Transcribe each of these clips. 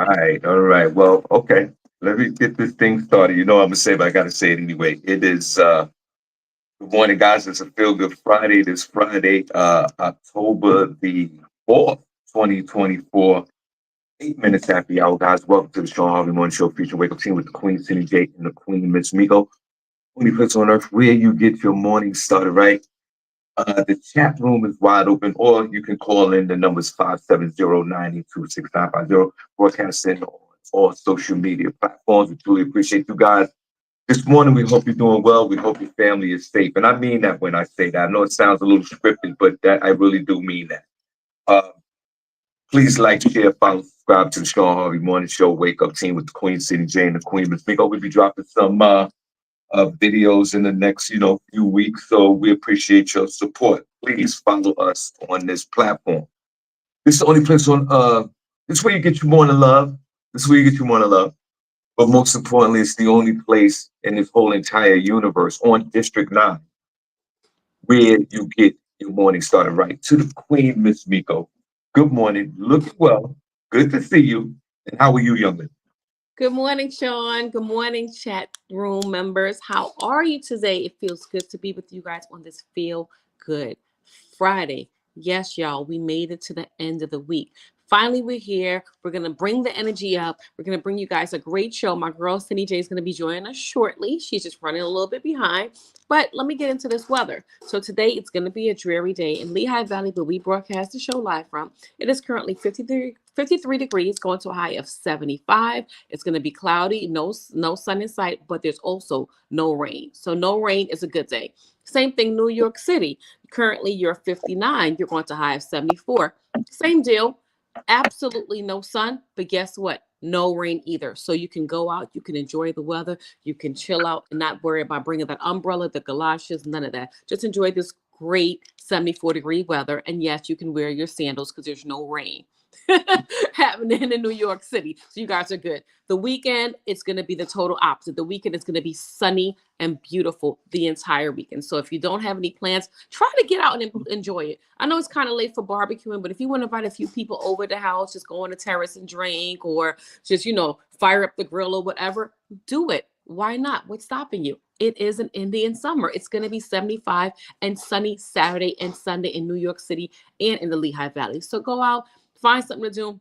All right. Well, okay. Let me get this thing started. You know I'm gonna say, but I gotta say it anyway. It is good morning, guys. It's a feel good Friday. This Friday, October the 4th, 2024. 8 minutes after the hour, guys. Welcome to the Shawn Harvey Morning Show featuring Wake Up Team with the Queen SennyJ and the Queen Miss Miko. Only place on earth where you get your morning started right. The chat room is wide open, or you can call in. The numbers 570-982-6950. Broadcasting on all social media platforms. We truly appreciate you guys. This morning, we hope you're doing well. We hope your family is safe. And I mean that when I say that. I know it sounds a little scripted, but that I really do mean that. Uh, Please like, share, follow, subscribe to the Shawn Harvey Morning Show. Wake Up Team with the Queen SennyJ and the Queen Miss Miko. We'll be dropping some videos in the next, few weeks. So we appreciate your support. Please follow us on this platform. This is the only place on this is where you get your morning love. This is where you get your morning love. But most importantly, it's the only place in this whole entire universe on District 9 where you get your morning started right. To the Queen, Miss Miko. Good morning. Look well. Good to see you. And how are you, young lady? Good morning, Shawn. Good morning, chat room members. How are you today? It feels good to be with you guys on this Feel Good Friday. Yes, y'all, we made it to the end of the week. Finally, we're here. We're going to bring the energy up. We're going to bring you guys a great show. My girl, SennyJ, is going to be joining us shortly. She's just running a little bit behind. But let me get into this weather. So today, it's going to be a dreary day in Lehigh Valley, where we broadcast the show live from. It is currently 53 degrees, going to a high of 75. It's going to be cloudy, no sun in sight, but there's also no rain. So no rain is a good day. Same thing, New York City. Currently, you're 59. You're going to high of 74. Same deal. Absolutely no sun, but guess what? No rain either. So you can go out, you can enjoy the weather, you can chill out and not worry about bringing that umbrella, the galoshes, none of that. Just enjoy this great 74-degree weather. And yes, you can wear your sandals because there's no rain happening in New York City. So you guys are good. The weekend, it's going to be the total opposite. The weekend is going to be sunny and beautiful the entire weekend. So if you don't have any plans, try to get out and enjoy it. I know it's kind of late for barbecuing, but if you want to invite a few people over the house, just go on the terrace and drink, or just, fire up the grill or whatever, do it. Why not? What's stopping you? It is an Indian summer. It's going to be 75 and sunny Saturday and Sunday in New York City and in the Lehigh Valley. So go out, find something to do,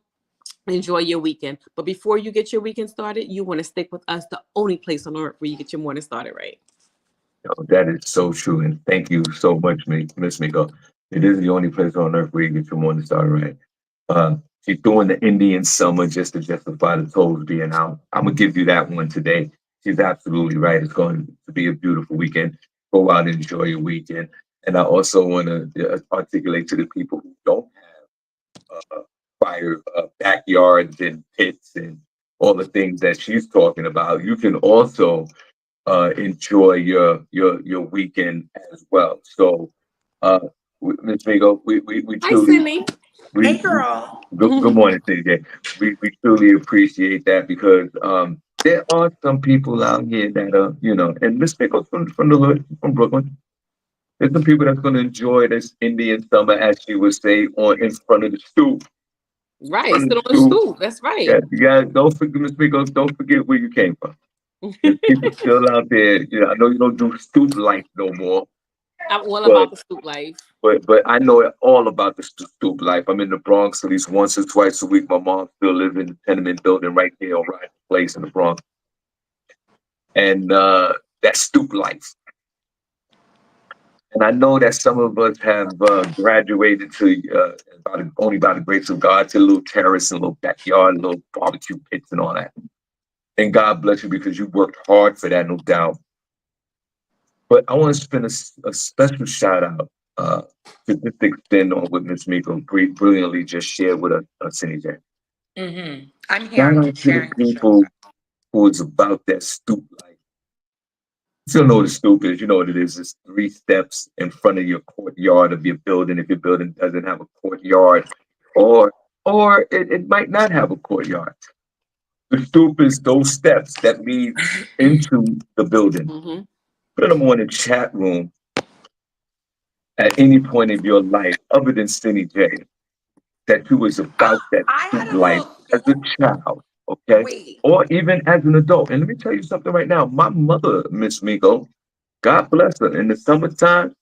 enjoy your weekend. But before you get your weekend started, you want to stick with us, the only place on earth where you get your morning started right. Oh, that is so true. And thank you so much, Miss Miko. It is the only place on earth where you get your morning started right. Uh, she's doing the Indian summer just to justify the toes being out. I'm going to give you that one today. She's absolutely right. It's going to be a beautiful weekend. Go out and enjoy your weekend. And I also want to articulate to the people who don't fire backyards and pits and all the things that she's talking about. You can also enjoy your weekend as well. So, uh, Ms. Migo, we Hi, truly Cindy. we Hey, girl. good morning, CJ. We truly appreciate that because there are some people out here that are and Miss Migo's from the hood, from Brooklyn. There's some people that's going to enjoy this Indian summer, as she would say, on in front of the stoop. Right, Front of sit the on the stoop. stoop. That's right. Yeah, you guys don't forget, Miss Migos, don't forget where you came from. There's people still out there. I know you don't do stoop life no more, I'm all but about the stoop life. I know all about the stoop life. I'm in the Bronx at least once or twice a week. My mom still lives in the tenement building right there on Ryan Place in the Bronx, and that stoop life. And I know that some of us have graduated to only by the grace of God to a little terrace and a little backyard, little barbecue pits and all that. And God bless you because you worked hard for that, no doubt. But I want to spend a special shout out to just extend on what Miss Miko brilliantly just shared with us, SennyJ. I'm here. Shout I'm out just to the sharing the show. people who is about that stoop life. You don't know what a stoop is. You know what it is. It's 3 steps in front of your courtyard of your building. If your building doesn't have a courtyard, or it might not have a courtyard. The stoop is those steps that lead into the building. Hmm. Put them on the chat room at any point in your life, other than Cindy J, that you was about that I stoop had a life little as a stoop. child. okay? Wait. Or even as an adult. And let me tell you something right now. My mother, Miss Miko, God bless her, in the summertime,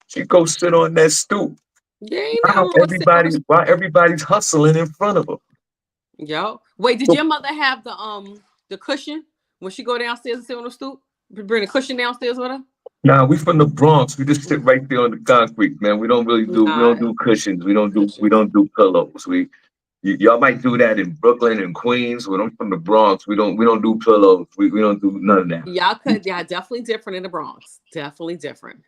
she goes sit on that stoop Yeah, ain't while nothing wrong with sitting on everybody's hustling in front of her. Yo, wait, did So your mother have the cushion when she go downstairs and sit on the stoop? Bring the cushion downstairs with her? now we from the Bronx. We just sit right there on the concrete, man. We don't Nah, do cushions. We cushions. don't do pillows. Y'all might do that in Brooklyn and Queens. When I'm from the Bronx, we don't do pillows. We don't do none of that. Y'all definitely different in the Bronx. Definitely different.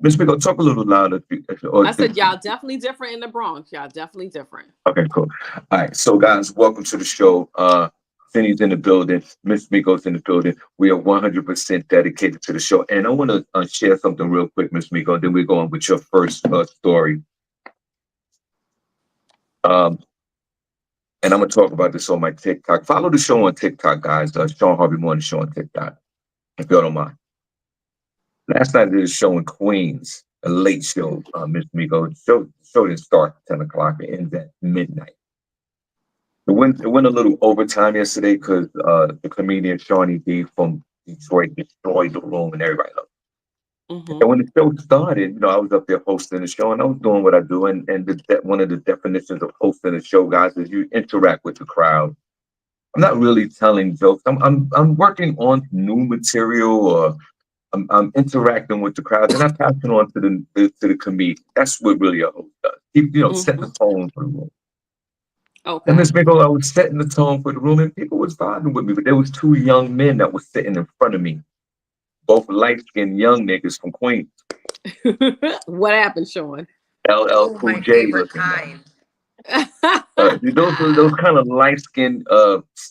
Miss Miko, talk a little louder. Or, I said y'all definitely different in the Bronx. Y'all definitely different. okay, cool. All right, so guys, welcome to the show. Cindy's in the building. Miss Miko's in the building. We are 100% dedicated to the show. And I want to share something real quick, Miss Miko. Then we're going with your first story. Um, and I'm going to talk about this on my TikTok. Follow the show on TikTok, guys. Shawn Harvey Morning show on TikTok, if y'all don't mind. Last night, there was a show in Queens, a late show, Miss Miko. The show didn't start at 10 o'clock. It ends at midnight. It went a little overtime yesterday because the comedian Shawnee D from Detroit destroyed the room and everybody loved it. Mm-hmm. And when the show started, I was up there hosting the show and I was doing what I do. And one of the definitions of hosting a show, guys, is you interact with the crowd. I'm not really telling jokes. I'm working on new material, or I'm interacting with the crowd, and I pass it on to the comedian. That's what really a host does. Set the tone for the room. And Okay. Miss Miko, I was setting the tone for the room, and people was vibing with me. But there was two young men that was sitting in front of me, both light-skinned young niggas from Queens. What happened, Shawn? LL Oh, Cool my J favorite looking at. kind. Those kind of light-skinned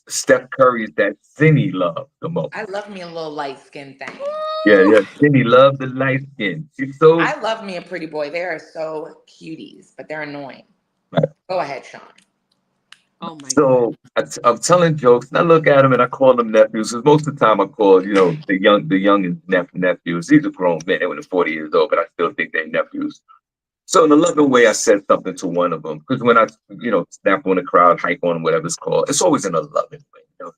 Steph Currys that Cindy loved the most. I love me a little light skin thing. Yeah. Cindy loved the light skin. She's so I love me a pretty boy. They are so cuties, but they're annoying. right. Go ahead, Shawn. Oh my So I'm telling jokes, and I look at them and I call them nephews. Because most of the time I call, the young nephews. These are grown men. They were 40 years old, but I still think they're nephews. So in a loving way, I said something to one of them. Because when I, snap on the crowd, hike on whatever it's called, it's always in a loving way.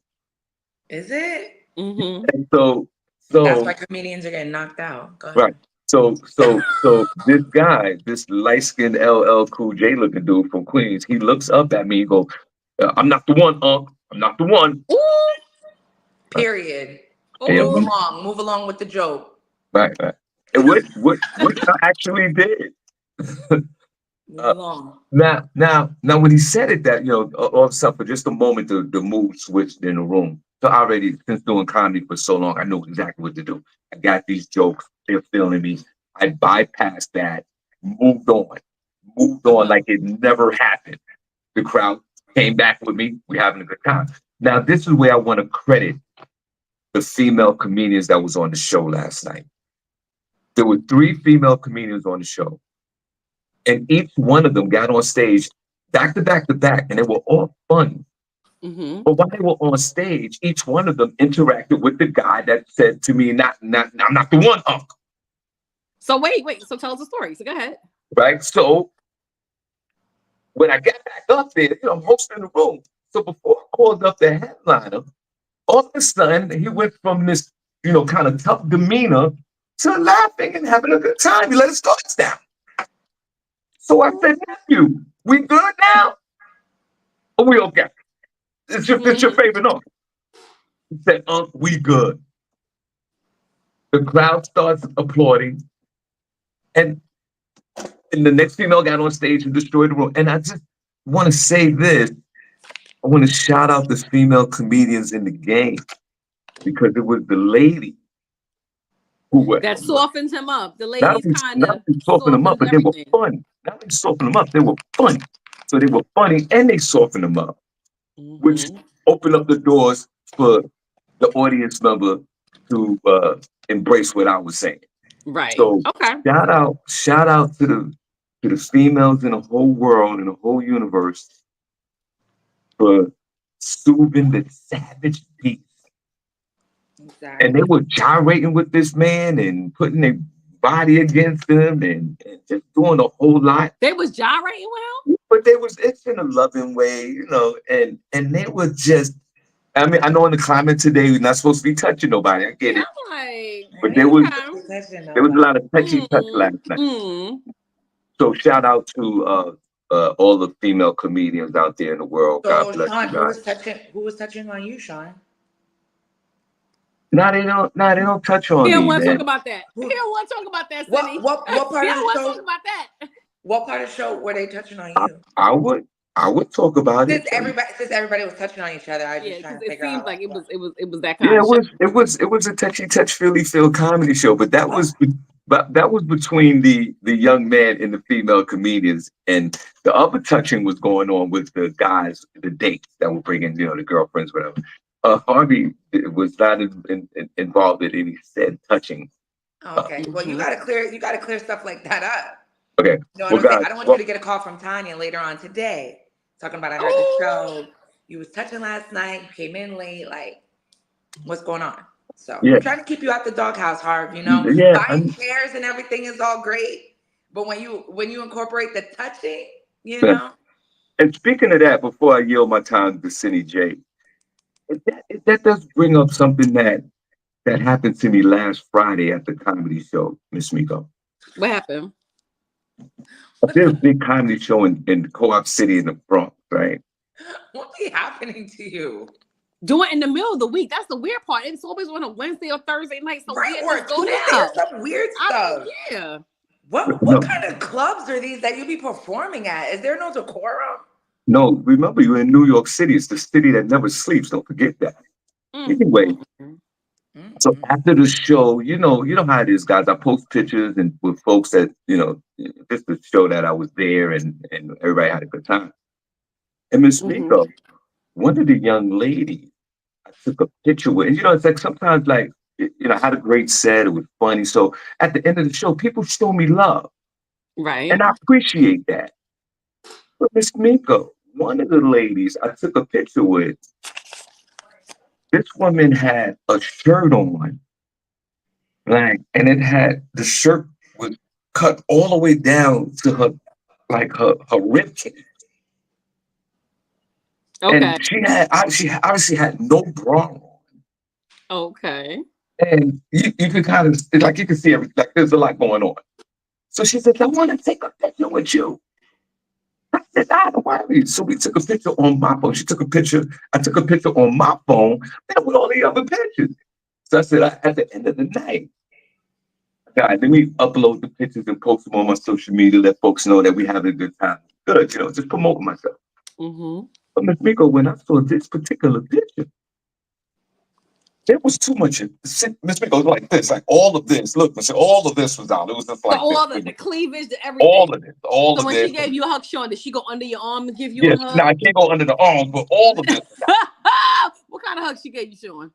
Is it? Mm-hmm. And so That's why comedians are getting knocked out. Go ahead. right. So this guy, this light-skinned LL Cool J looking dude from Queens, he looks up at me and goes, "I'm not the one, Unc. I'm not the one." Ooh. Period. And, Ooh. Move along with the joke. right. And what I actually did. Move along. Now, when he said it, that all of a sudden, for just a moment, the mood switched in the room. So already, since doing comedy for so long, I know exactly what to do. I got these jokes; they're feeling me. I bypassed that, moved on like it never happened. The crowd came back with me. We're having a good time. Now, this is where I want to credit the female comedians that was on the show last night. There were 3 female comedians on the show. And each one of them got on stage back to back to back, and they were all funny. Mm-hmm. But while they were on stage, each one of them interacted with the guy that said to me, "I'm not the one, Unc." So wait. So tell us the story. So go ahead. Right? So when I got back up there, I'm hosting the room. So before I called up the headliner, all of a sudden he went from this, kind of tough demeanor to laughing and having a good time. He let his guards down. So I said, "Nephew, we good now? Or we okay? It's your favorite uncle." He said, "Unc, we good." The crowd starts applauding. And the next female got on stage and destroyed the room. And I just want to say this. I want to shout out the female comedians in the game, because it was the lady who were That softens him up. The not ladies kind only of soften them up, but they were everything. funny. Not only soften them up, they were funny. So they were funny and they softened them up, which opened up the doors for the audience member to embrace what I was saying. Right. So Okay. shout out to the females in the whole world, in the whole universe, for soothing the savage beast. Exactly. And they were gyrating with this man and putting their body against him and just doing a whole lot. They was gyrating with him? but it's in a loving way, you know, and they were just. I mean, I know in the climate today we're not supposed to be touching nobody. I get Yeah, it, I'm like, but We ain't okay. supposed to be touching there was a nobody. lot of touchy touch last night. So shout out to all the female comedians out there in the world. God So bless Sean, you guys. who was touching on you, Sean? Nah, they don't. Nah, they don't touch on He don't me, want to talk man. about that. He Who, don't want to talk about that, Cindy. what He part of don't the want to talk show? about that. What part of the show were they touching on I, you? I would talk about it. Since everybody was touching on each other, I was Yeah, just trying because to it figure out seems like like it what. was that kind Yeah, of show. it was a touchy touch Philly Phil comedy show, but that was between the young man and the female comedians, and the other touching was going on with the guys, the dates that were bringing, you know, the girlfriends, whatever. Harvey was not involved in any said touching. Okay, well you gotta clear stuff like that up. Okay, You know what well, I'm saying? guys, I don't want you well, to get a call from Tanya later on today talking about I heard the Oh, show. You was touching last night, you came in late, like what's going on? So yeah, I'm trying to keep you out the doghouse, Harv, you know. yeah, Buying chairs and everything is all great. But when you incorporate the touching, you yeah. know. And speaking of that, before I yield my time to SennyJ, that does bring up something that happened to me last Friday at the comedy show, Miss Miko. what happened? There's a big comedy show in Co-op City in the Bronx, right? What be happening to you? Doing it in the middle of the week. That's the weird part. It's always on a Wednesday or Thursday night. So Right? yeah, Or a just go Tuesday there. or some weird I stuff. mean, yeah. What No, kind of clubs are these that you be performing at? Is there no decorum? no, remember you're in New York City. It's the city that never sleeps. Don't forget that. Anyway, Mm. so Mm-mm. after the show, you know how it is, guys. I post pictures and with folks that, just to show that I was there and everybody had a good time. And Miss Mm-hmm. Miko, one of the young ladies I took a picture with, and it's like sometimes like I had a great set, it was funny. So at the end of the show, people show me love. Right. And I appreciate that. But Miss Miko, one of the ladies I took a picture with, this woman had a shirt on, like, and it had the shirt was cut all the way down to her rib cage. Okay. And she obviously had no bra on. Okay. And you could kind of like you can see everything, like there's a lot going on. So she said, I want to take a picture with you. I said, I don't worry. So we took a picture on my phone. She took a picture. I took a picture on my phone and with all the other pictures. So I said, at the end of the night, God, let me upload the pictures and post them on my social media, let folks know that we having a good time. Good, just promote myself. Mm-hmm. But Miss Miko, when I saw this particular picture, there was too much. Miss Miko was like this, like all of this. Look, all of this was out. It was just So like this. all the cleavage, the everything. All So of when this. she gave you a hug, Sean, did she go under your arm and give you a Yes, hug? now I can't go under the arms, but all of this. What kind of hug she gave you, Sean?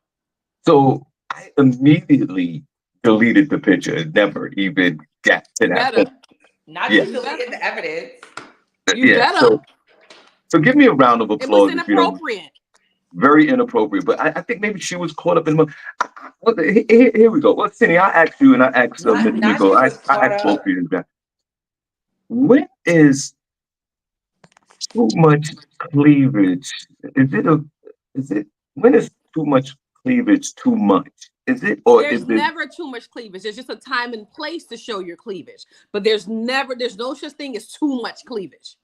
So I immediately deleted the picture and never even got to You that better. point. Not Yeah, you deleted the evidence. You yeah. better. So give me a round of It was applause if you don't. inappropriate. Very inappropriate, but I think maybe she was caught up in. Well, here we go. Well, Cindy, I asked you and I asked Miss Not Miko. she I was caught asked both up. of you that. When is too much cleavage? Is it a? Is it when is too much cleavage too much? Is it or is There's it? never too much cleavage. There's just a time and place to show your cleavage. But there's no such thing as too much cleavage.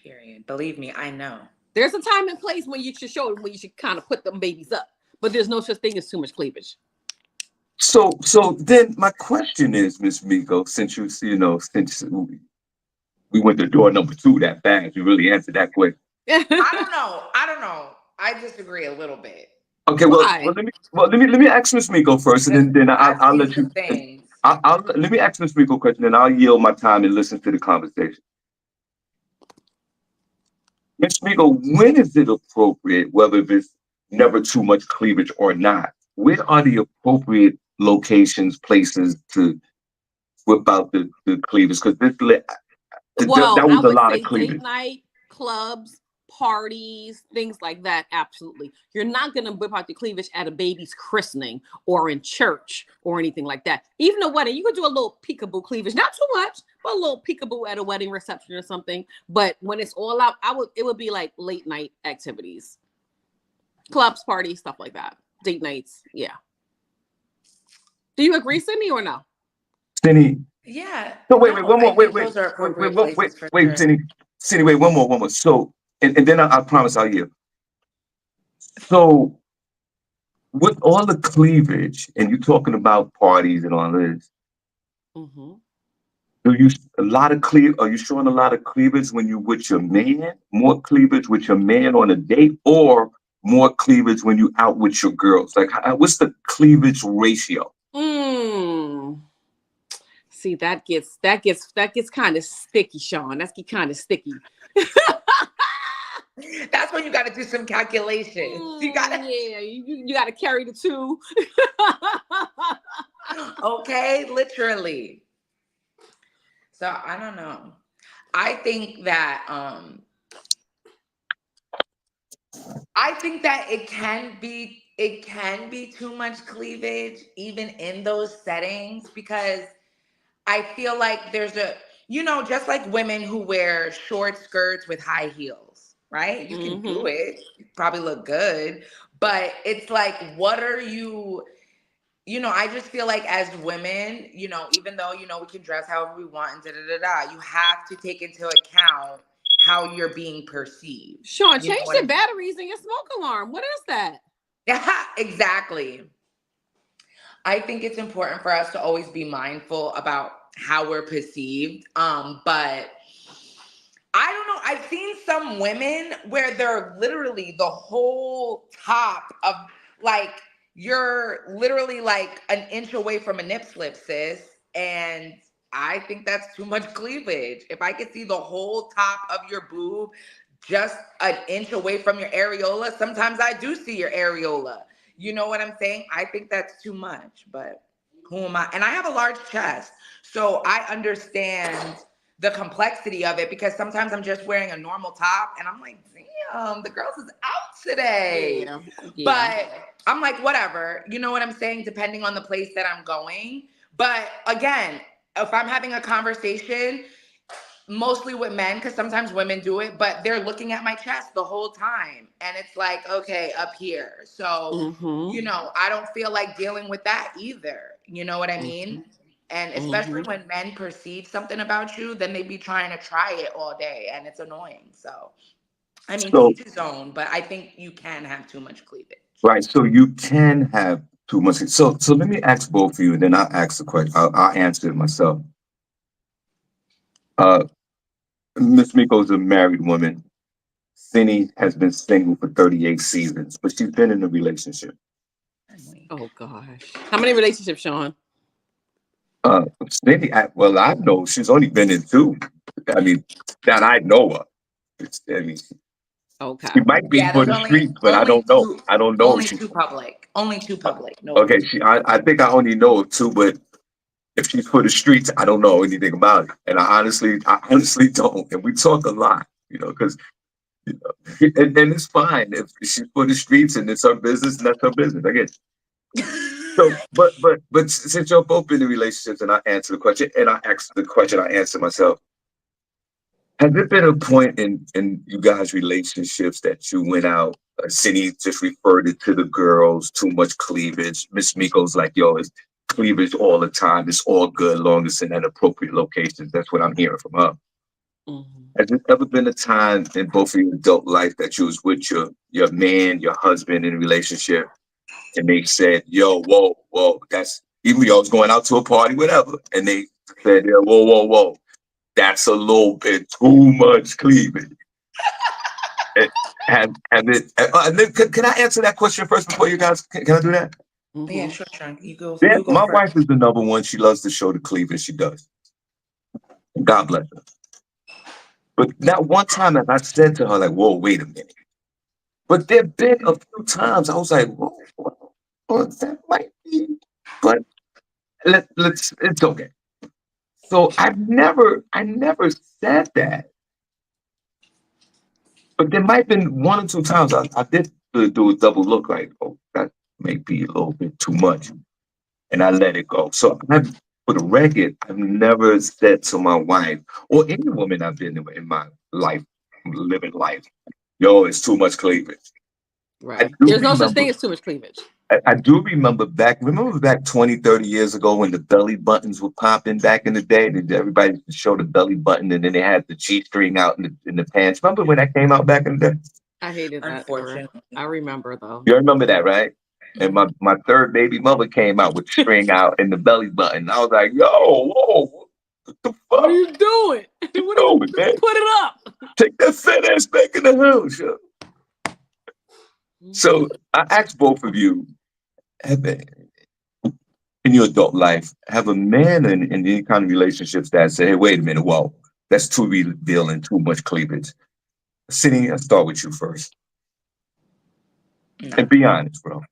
Period. Believe me, I know. There's a time and place when you should show it, when you should kind of put them babies up. But there's no such thing as too much cleavage. So then my question is, Miss Miko, since since we went to door number 2 that fast, you really answered that quick. I don't know. I disagree a little bit. Okay, Why? let me ask Miss Miko first, and Because then I've I'll seen let some you. things. I'll let me ask Miss Miko a question, and I'll yield my time and listen to the conversation. Miss Miko, when is it appropriate, whether it's never too much cleavage or not? Where are the appropriate locations, places to whip out the cleavage? Because Well, that I was a would lot of say date cleavage. night, clubs, parties, things like that. Absolutely. You're not going to whip out the cleavage at a baby's christening or in church or anything like that. Even a wedding, you could do a little peekaboo cleavage. Not too much, a little peekaboo at a wedding reception or something. But when it's all out, it would be like late night activities, clubs, parties, stuff like that, date nights. Yeah. Do you agree, Sydney, or no? Cindy. Yeah. So wait, No, one I more. Wait, think wait, those are wait, appropriate wait, places for wait, sure. Cindy. Cindy, wait, one more. So, and then I promise I'll yield. So, with all the cleavage, and you talking about parties and all this, Mm-hmm. do you a lot of cleave? Are you showing a lot of cleavage when you with your man? More cleavage with your man on a date, or more cleavage when you out with your girls? Like, what's the cleavage ratio? See, that gets kind of sticky, Shawn. That's kind of sticky. That's when you got to do some calculations. You got to. Yeah, you got to carry the two. Okay, literally. So I don't know. I think that it can be too much cleavage even in those settings, because I feel like there's just like women who wear short skirts with high heels, right? You can do it. You probably look good, but it's like, what are you? I just feel like as women, even though, we can dress however we want and you have to take into account how you're being perceived. Shawn, You know change what the batteries in your smoke alarm. What is that? Yeah, exactly. I think it's important for us to always be mindful about how we're perceived. But I don't know. I've seen some women where they're literally the whole top of, like, you're literally like an inch away from a nip slip, sis. And I think that's too much cleavage. If I could see the whole top of your boob just an inch away from your areola, sometimes I do see your areola. You know what I'm saying? I think that's too much, but who am I? And I have a large chest, so I understand the complexity of it, because sometimes I'm just wearing a normal top and I'm like, damn, the girls is out today. Yeah. But I'm like, whatever. You know what I'm saying? Depending on the place that I'm going. But again, if I'm having a conversation, mostly with men, because sometimes women do it, but they're looking at my chest the whole time. And it's like, okay, up here. So, I don't feel like dealing with that either. You know what I mean? And especially when men perceive something about you, then they be trying to try it all day, and it's annoying. So, I mean, to each his own, but I think you can have too much cleavage. Right. So you can have too much. So let me ask both of you, and then I'll ask the question. I'll answer it myself. Miss Miko's a married woman. Cindy has been single for 38 seasons, but she's been in a relationship. Oh gosh. How many relationships, Shawn? Cindy, I know she's only been in two. I mean, that I know of. Okay. She might be for the streets, but I don't know. I don't know. Only two public. Only two public. No. Okay, I think I only know of two, but if she's for the streets, I don't know anything about it. And I honestly don't. And we talk a lot, because and it's fine if she's for the streets and it's her business and that's her business. I guess. So, but since you're both in the relationships, and I answer the question, and I ask the question, I answer myself. Has there been a point in you guys' relationships that you went out? Cindy just referred it to the girls, too much cleavage. Miss Miko's like, yo, it's cleavage all the time. It's all good, long as it's in an appropriate locations. That's what I'm hearing from her. Has there ever been a time in both of your adult life that you was with your man, your husband in a relationship, and they said, yo, whoa, that's, even y'all was going out to a party, whatever, and they said, yeah, whoa, that's a little bit too much cleavage. And then can I answer that question first before you guys? Can I do that? Yeah, sure. You go. Yeah, You go my first. wife is the number one. She loves to show the cleavage. She does. God bless her. But that one time that I said to her, like, whoa, wait a minute. But there have been a few times I was like, whoa, that might be, but it's okay. So I never said that. But there might have been one or two times I did do a double look, like, oh, that may be a little bit too much. And I let it go. So for the record, I've never said to my wife or any woman I've been in my life, living life, yo, it's too much cleavage. I Right. do There's no such remember, thing as too much cleavage. I do remember back 20, 30 years ago when the belly buttons were popping back in the day. That everybody used to show the belly button and then they had the G string out in the pants. Remember when that came out back in the day? I hated that era. Unfortunately. I remember though. You remember that, right? And Mhm. my third baby mother came out with the string out and the belly button. I was like, yo, whoa, what the What are fuck you doing? you What are you doing, man? put it up? Take that fat ass back in the house. Yo. So I asked both of you, have, in your adult life, have a man in any kind of relationships that say, hey, wait a minute, whoa, that's too revealing, too much cleavage. Sitting, I'll start with you first. No, And be honest, bro.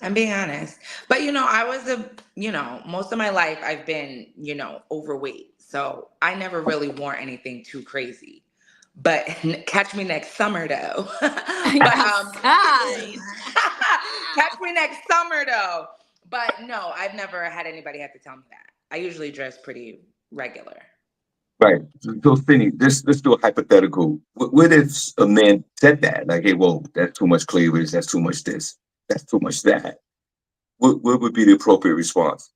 I'm being honest. But I was most of my life I've been, overweight. So I never really wore anything too crazy. But catch me next summer though. But Outside. catch me next summer though. But no, I've never had anybody have to tell me that. I usually dress pretty regular. Right. So, Finney, let's do a hypothetical. What if a man said that? Like, hey, whoa, that's too much cleavage, that's too much this, that's too much that. What would be the appropriate response?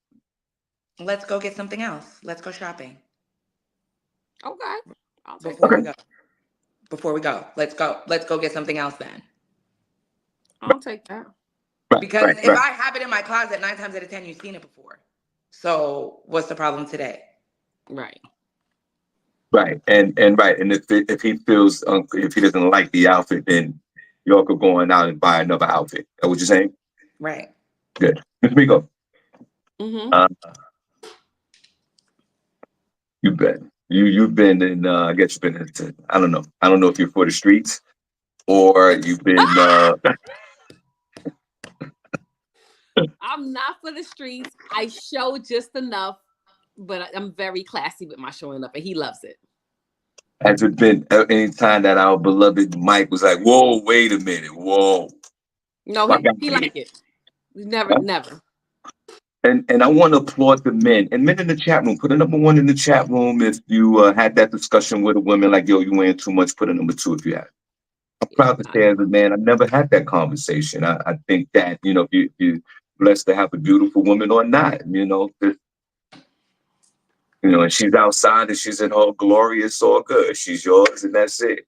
Let's go get something else. Let's go shopping. Okay. I'll take Before that. we go. Before we go. Let's go. Let's go get something else then. I'll take that. Right, Because right, if right, I have it in my closet, 9 times out of 10, you've seen it before. So what's the problem today? Right. right. And right. And if he feels if he doesn't like the outfit, then y'all could go on out and buy another outfit. Is that what you're saying? Right. Good. Miss Miko, Mm-hmm. uh, you bet. You've been in I guess you've been into I don't know. I don't know if you're for the streets or you've been I'm not for the streets. I show just enough, but I'm very classy with my showing up, and he loves it. has it been any time that our beloved Mike was like, whoa, wait a minute, whoa. No, Fuck out he of here. like it. Never. And I want to applaud the men and men in the chat room. Put a number one in the chat room if you had that discussion with a woman like, yo, you wearing too much. Put a number two if you have. I'm Yeah, proud to say as a man, I've never had that conversation. I think that, if you're blessed to have a beautiful woman or not, and she's outside and she's in her glory, it's all good. She's yours and that's it.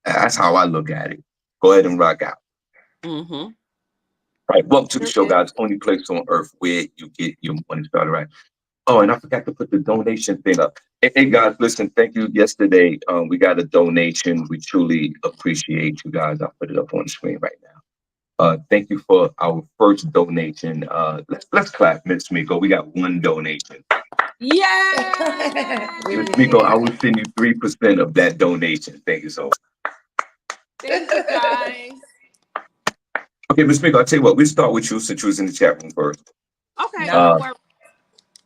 That's how I look at it. Go ahead and rock out. Mm-hmm. All right, welcome to the Sure show, is. guys. Only place on earth where you get your morning started right. Oh, and I forgot to put the donation thing up. Hey, guys, listen, thank you. Yesterday, we got a donation. We truly appreciate you guys. I'll put it up on the screen right now. Thank you for our first donation. Let's clap, Miss Miko. We got one donation. Yeah. We Miss appreciate Miko, I that. will send you 3% of that donation. Thank you so much. Thank you guys. Okay, Miss Miko, I'll tell you what, we'll start with you since you was in the chat room first. Okay, No. no Uh, worries.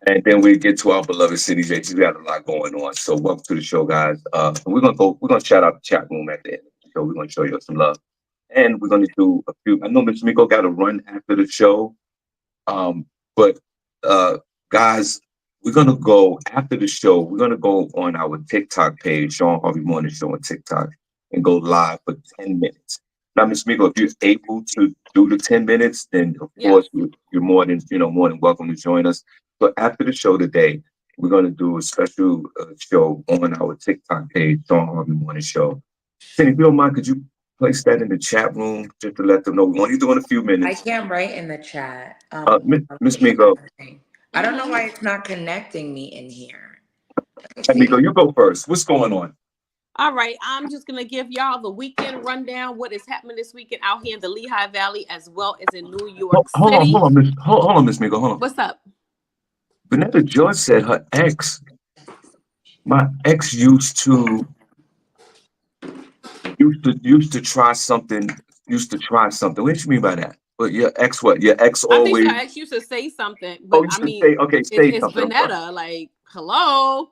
and then we get to our beloved SennyJ. She's got a lot going on. So welcome to the show, guys. We're gonna shout out the chat room at the end of the show. We're gonna show you some love. And we're gonna do a few. I know Miss Miko got to run after the show. But guys, we're gonna go after the show. We're gonna go on our TikTok page, Shawn Harvey Morning Show on TikTok, and go live for 10 minutes. Now, Miss Miko, if you're able to do the 10 minutes, then of Yeah. course you're more than welcome to join us. But after the show today, we're gonna do a special show on our TikTok page, Shawn Harvey Morning Show. Cindy, if you don't mind, could you place that in the chat room just to let them know we're only doing a few I minutes? can't write in the chat. Miss Miko. I don't know Mhm. why it's not connecting me in here. Let Hey, me Miko, see. you go first. What's going on? All right, I'm just gonna give y'all the weekend rundown. What is happening this weekend out here in the Lehigh Valley, as well as in New York Hold on, City. hold on, Miss Miko, hold on. What's up? Vanessa George said my ex used to try something. Used to try something. What do you mean by that? But your ex, what? Your ex I think always? your ex used to say something, Oh, but you I should mean, say. Okay, say it's something. I'm sorry. Vanetta. Like, hello,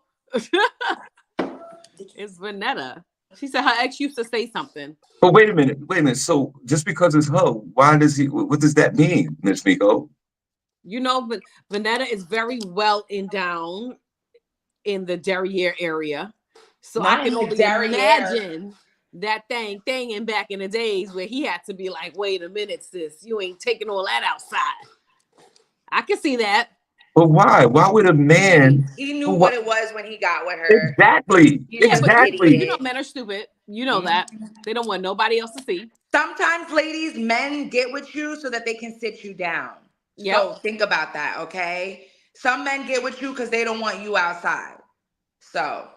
it's Vanetta. She said her ex used to say something. But wait a minute. So just because it's her, why does he? What does that mean, Miss Miko? You know, but Vanetta is very well down in the Derriere area. So Not I can in the only Derriere. imagine that thing in back in the days where he had to be like, wait a minute, sis, you ain't taking all that outside. I can see that. But why? Why would a man He knew who what it was when he got with her. exactly, He's Yeah, just but an exactly. you know idiot. men are stupid. You know that. Mhm. They don't want nobody else to see. Sometimes, ladies, men get with you so that they can sit you down. Yep. So think about that, okay? Some men get with you because they don't want you outside. So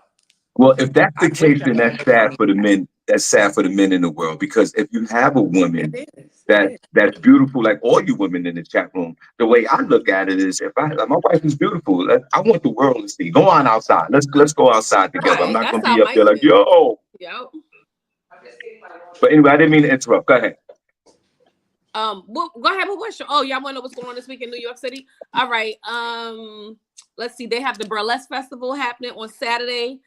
Well, if that's I the wish case, a then man that's would tell sad me for the that. men. That's sad for the men in the world because if you have a woman It is. It is. that's beautiful, like all you women in the chat room, the way I look at it is, if my wife is beautiful, I want the world to see. Go on outside. Let's go outside together. I'm Right. not That's gonna how be up Mike there like is. yo. Yep. But anyway, I didn't mean to interrupt. Go ahead. Well, go ahead. What was y'all want to know what's going on this week in New York City? All right. Let's see. They have the Burlesque Festival happening on Saturday,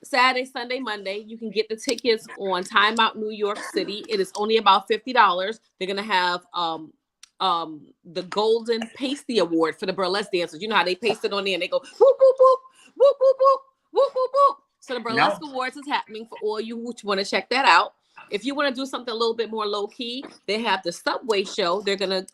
Sunday, Monday. You can get the tickets on Time Out New York City. It is only about $50. They're gonna have the Golden Pasty Award for the burlesque dancers. You know how they paste it on there and they go whoop whoop whoop whoop whoop whoop whoop whoop whoop. So the Burlesque No. Awards is happening for all you who want to check that out. If you want to do something a little bit more low key, they have the Subway Show. They're gonna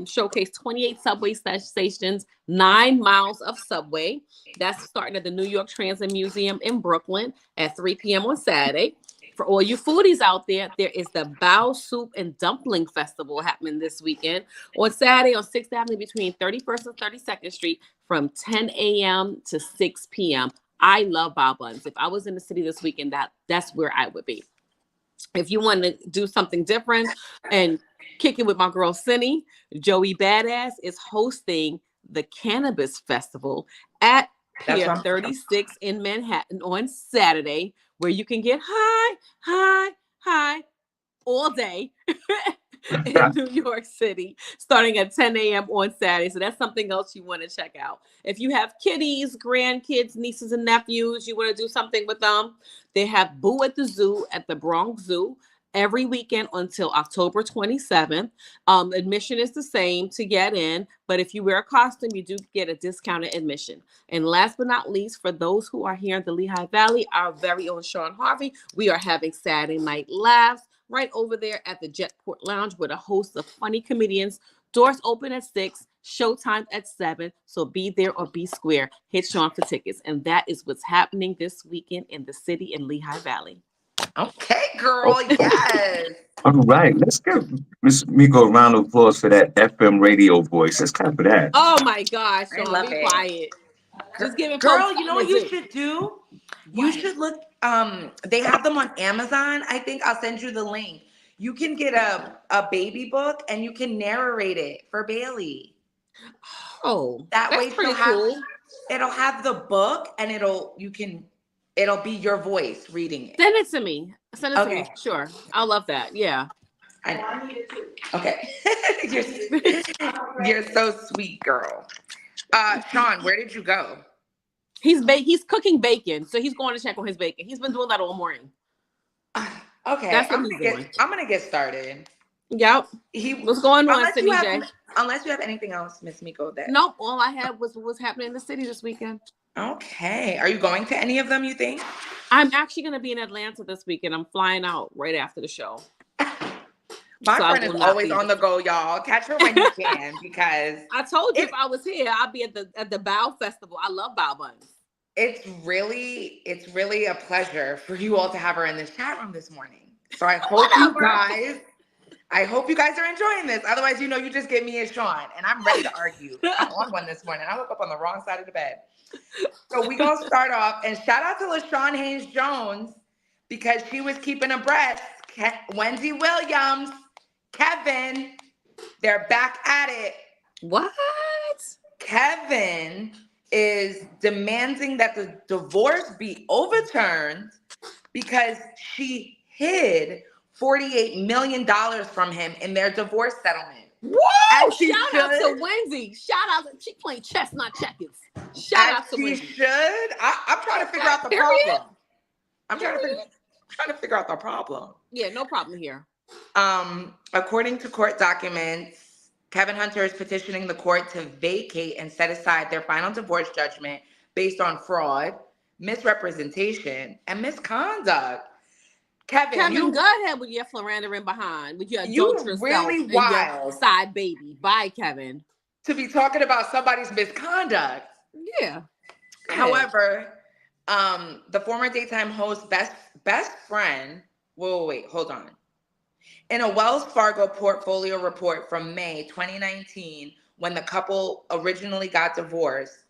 showcase 28 subway stations, 9 miles of subway. That's starting at the New York Transit Museum in Brooklyn at 3 p.m. on Saturday. For all you foodies out there, there is the Bao Soup and Dumpling Festival happening this weekend on Saturday on 6th Avenue between 31st and 32nd Street from 10 a.m. to 6 p.m. I love bao buns. If I was in the city this weekend, that's where I would be. If you want to do something different and kick it with my girl Senny, Joey Badass is hosting the Cannabis Festival at That's Pier what I'm 36 in Manhattan on Saturday, where you can get high all day in New York City, starting at 10 a.m. on Saturday. So that's something else you want to check out. If you have kiddies, grandkids, nieces, and nephews, you want to do something with them, they have Boo at the Zoo at the Bronx Zoo every weekend until October 27th. Admission is the same to get in, but if you wear a costume, you do get a discounted admission. And last but not least, for those who are here in the Lehigh Valley, our very own Shawn Harvey, we are having Saturday Night Laughs right over there at the Jetport Lounge with a host of funny comedians. Doors open at 6, showtime at 7. So be there or be square. Hit Shawn for tickets. And that is what's happening this weekend in the city in Lehigh Valley. Okay, girl. Yes. All right, let's give Miss Miko a round of applause for that FM radio voice. Let's clap for that. Oh my gosh, I Shawn, love be it. quiet. Just giving folks Girl, you know something what to you do. should do? You What? should look, they have them on Amazon. I think I'll send you the link. You can get a baby book and you can narrate it for Bailey. Oh, That that's way pretty cool. it'll have the book and it'll be your voice reading it. Send it to me. Send it to Okay. me. Sure. I love that. Yeah. I need it too. Okay. you're so sweet, girl. Shawn, where did you go? He's cooking bacon, so he's going to check on his bacon. He's been doing that all morning. Okay, That's what he's doing. I'm gonna get started. Yep. What's going on, SennyJ? Unless you have anything else, Miss Miko. Nope. All I had was what's happening in the city this weekend. Okay. Are you going to any of them, you think? I'm actually going to be in Atlanta this weekend. I'm flying out right after the show. My friend is always on the go, y'all. Catch her when you can, because I told you if I was here, I'd be at the Bao Festival. I love bao buns. It's really a pleasure for you all to have her in this chat room this morning. So I hope you guys are enjoying this. Otherwise, you just get me and Shawn, and I'm ready to argue. I'm on one this morning. I woke up on the wrong side of the bed. So we gonna start off, and shout out to LaShawn Haynes Jones, because she was keeping abreast. Wendy Williams, Kevin, they're back at it. What? Kevin is demanding that the divorce be overturned because she hid $48 million from him in their divorce settlement. Whoa! Shout out to Wendy. Shout out. She playing chess, not checkers. Shout out to Wendy. She should. I'm trying to figure out the problem. I'm trying to figure out the problem. Yeah, no problem here. According to court documents, Kevin Hunter is petitioning the court to vacate and set aside their final divorce judgment based on fraud, misrepresentation, and misconduct. Kevin, Kevin, go ahead with your philandering behind, with your you adulterous self really and your wild side baby. Bye, Kevin. to be talking about somebody's misconduct. Yeah. However, the former daytime host best friend. Wait, hold on. In a Wells Fargo portfolio report from May 2019, when the couple originally got divorced,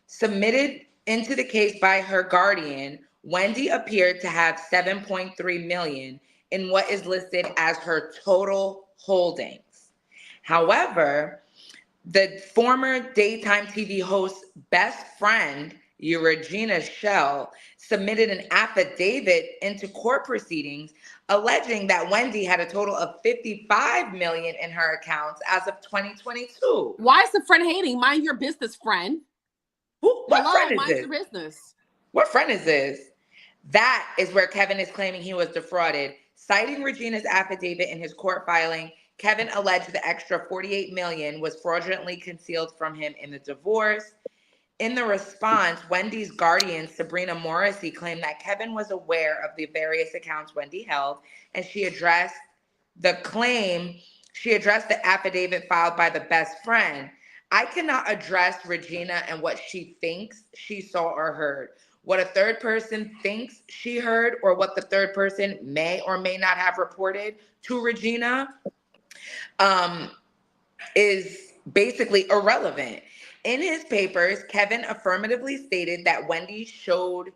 submitted into the case by her guardian, Wendy appeared to have 7.3 million in what is listed as her total holdings. However, the former daytime TV host's best friend, Regina Shell, submitted an affidavit into court proceedings alleging that Wendy had a total of 55 million in her accounts as of 2022. Why is the friend hating? Mind your business, friend. What friend is mind this? your business. What friend is this? That is where Kevin is claiming he was defrauded. Citing Regina's affidavit in his court filing, Kevin alleged the extra 48 million was fraudulently concealed from him in the divorce. In the response, Wendy's guardian, Sabrina Morrissey, claimed that Kevin was aware of the various accounts Wendy held, and she addressed the affidavit filed by the best friend. I cannot address Regina and what she thinks she saw or heard. What a third person thinks she heard, or what the third person may or may not have reported to Regina, is basically irrelevant. In his papers, Kevin affirmatively stated that Wendy showed,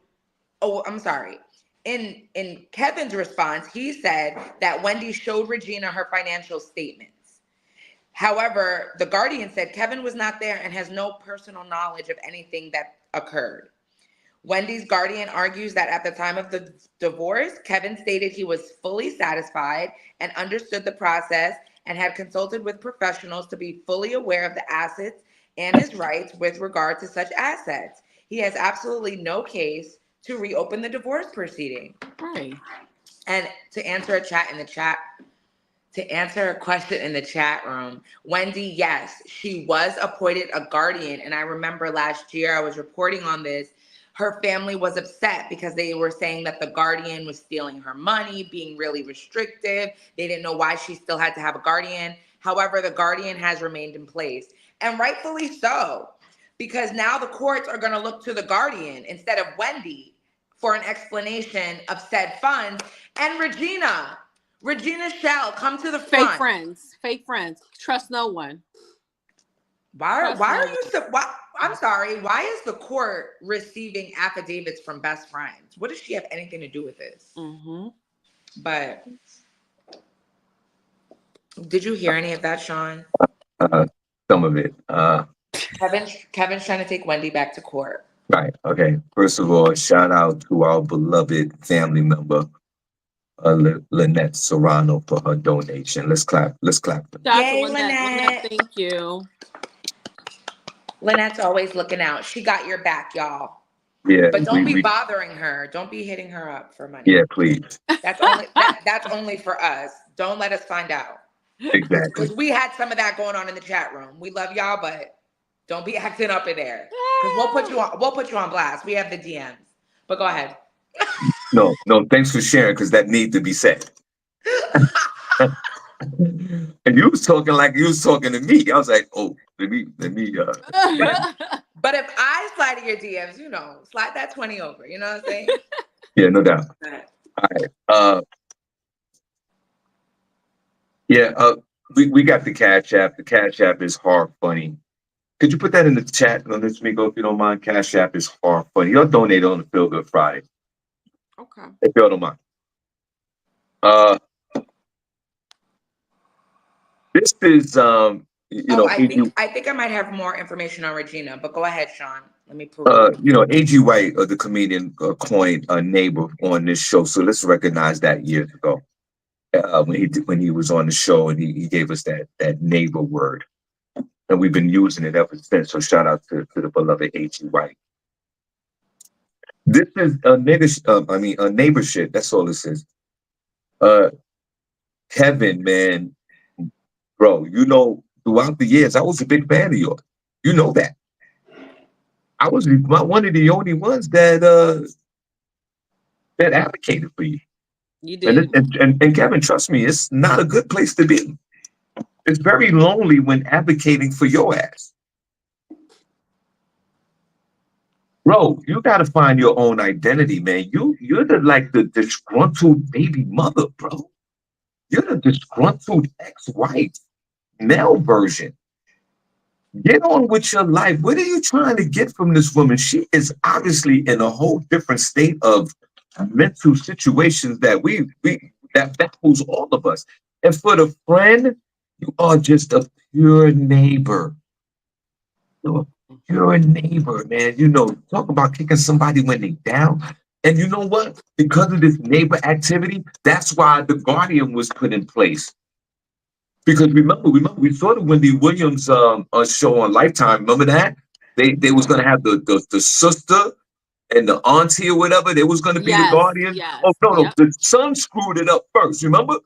In Kevin's response, he said that Wendy showed Regina her financial statements. However, the Guardian said Kevin was not there and has no personal knowledge of anything that occurred. Wendy's guardian argues that at the time of the divorce, Kevin stated he was fully satisfied and understood the process and had consulted with professionals to be fully aware of the assets and his rights with regard to such assets. He has absolutely no case to reopen the divorce proceeding. Right. And to answer a question in the chat room, Wendy, yes, she was appointed a guardian. And I remember last year I was reporting on this. Her family was upset because they were saying that the guardian was stealing her money, being really restrictive. They didn't know why she still had to have a guardian. However, the guardian has remained in place, and rightfully so, because now the courts are going to look to the guardian instead of Wendy for an explanation of said funds. And Regina Shell, come to the front. Fake friends. Trust no one. Why I'm sorry. Why is the court receiving affidavits from best friends? What does she have anything to do with this? Mm-hmm. But did you hear any of that, Shawn? Some of it. Kevin's trying to take Wendy back to court. Right. Okay. First of all, shout out to our beloved family member, Lynette Serrano, for her donation. Let's clap. Yay, Lynette. Thank you. Lynette's always looking out. She got your back, y'all. Yeah. But don't be bothering her. Don't be hitting her up for money. Yeah, please. That's only for us. Don't let us find out. Exactly. Because we had some of that going on in the chat room. We love y'all, but don't be acting up in there. Because we'll put you on blast. We have the DMs. But go ahead. No, thanks for sharing, because that needs to be said. And you was talking like you was talking to me. I was like, oh, let me But if I slide in your DMs, slide that 20 over. You know what I'm saying? Yeah, no doubt. All right. We got the Cash App. The Cash App is hard funny. Could you put that in the chat on this, Miko, if you don't mind? Cash App is hard funny. Y'all donate on the Feel Good Friday. Okay. If y'all don't mind. This is I think I might have more information on Regina, but go ahead, Shawn. Let me prove A.G. White, the comedian, coined a neighbor on this show. So let's recognize that years ago. When he was on the show, and he gave us that neighbor word. And we've been using it ever since. So shout out to the beloved A.G. White. This is a neighbor shit. That's all this is. Kevin, man, bro, throughout the years, I was a big fan of yours. You know that. I was one of the only ones that advocated for you. You And, did. and Kevin, trust me, it's not a good place to be. It's very lonely when advocating for your ass. Bro, you gotta find your own identity, man. You're the disgruntled baby mother, bro. You're the disgruntled ex-wife, male version. Get on with your life. What are you trying to get from this woman? She is obviously in a whole different state of mental situations that baffles all of us. And for the friend, you are just a pure neighbor. You're a neighbor, man. Talk about kicking somebody when they down. And you know what? Because of this neighbor activity, that's why the Guardian was put in place. Because remember, we saw the Wendy Williams show on Lifetime. Remember that? They was gonna have the sister and the auntie or whatever. They was gonna be the Yes. Guardian. Yes. Oh no, Yep. the son screwed it up first. Remember?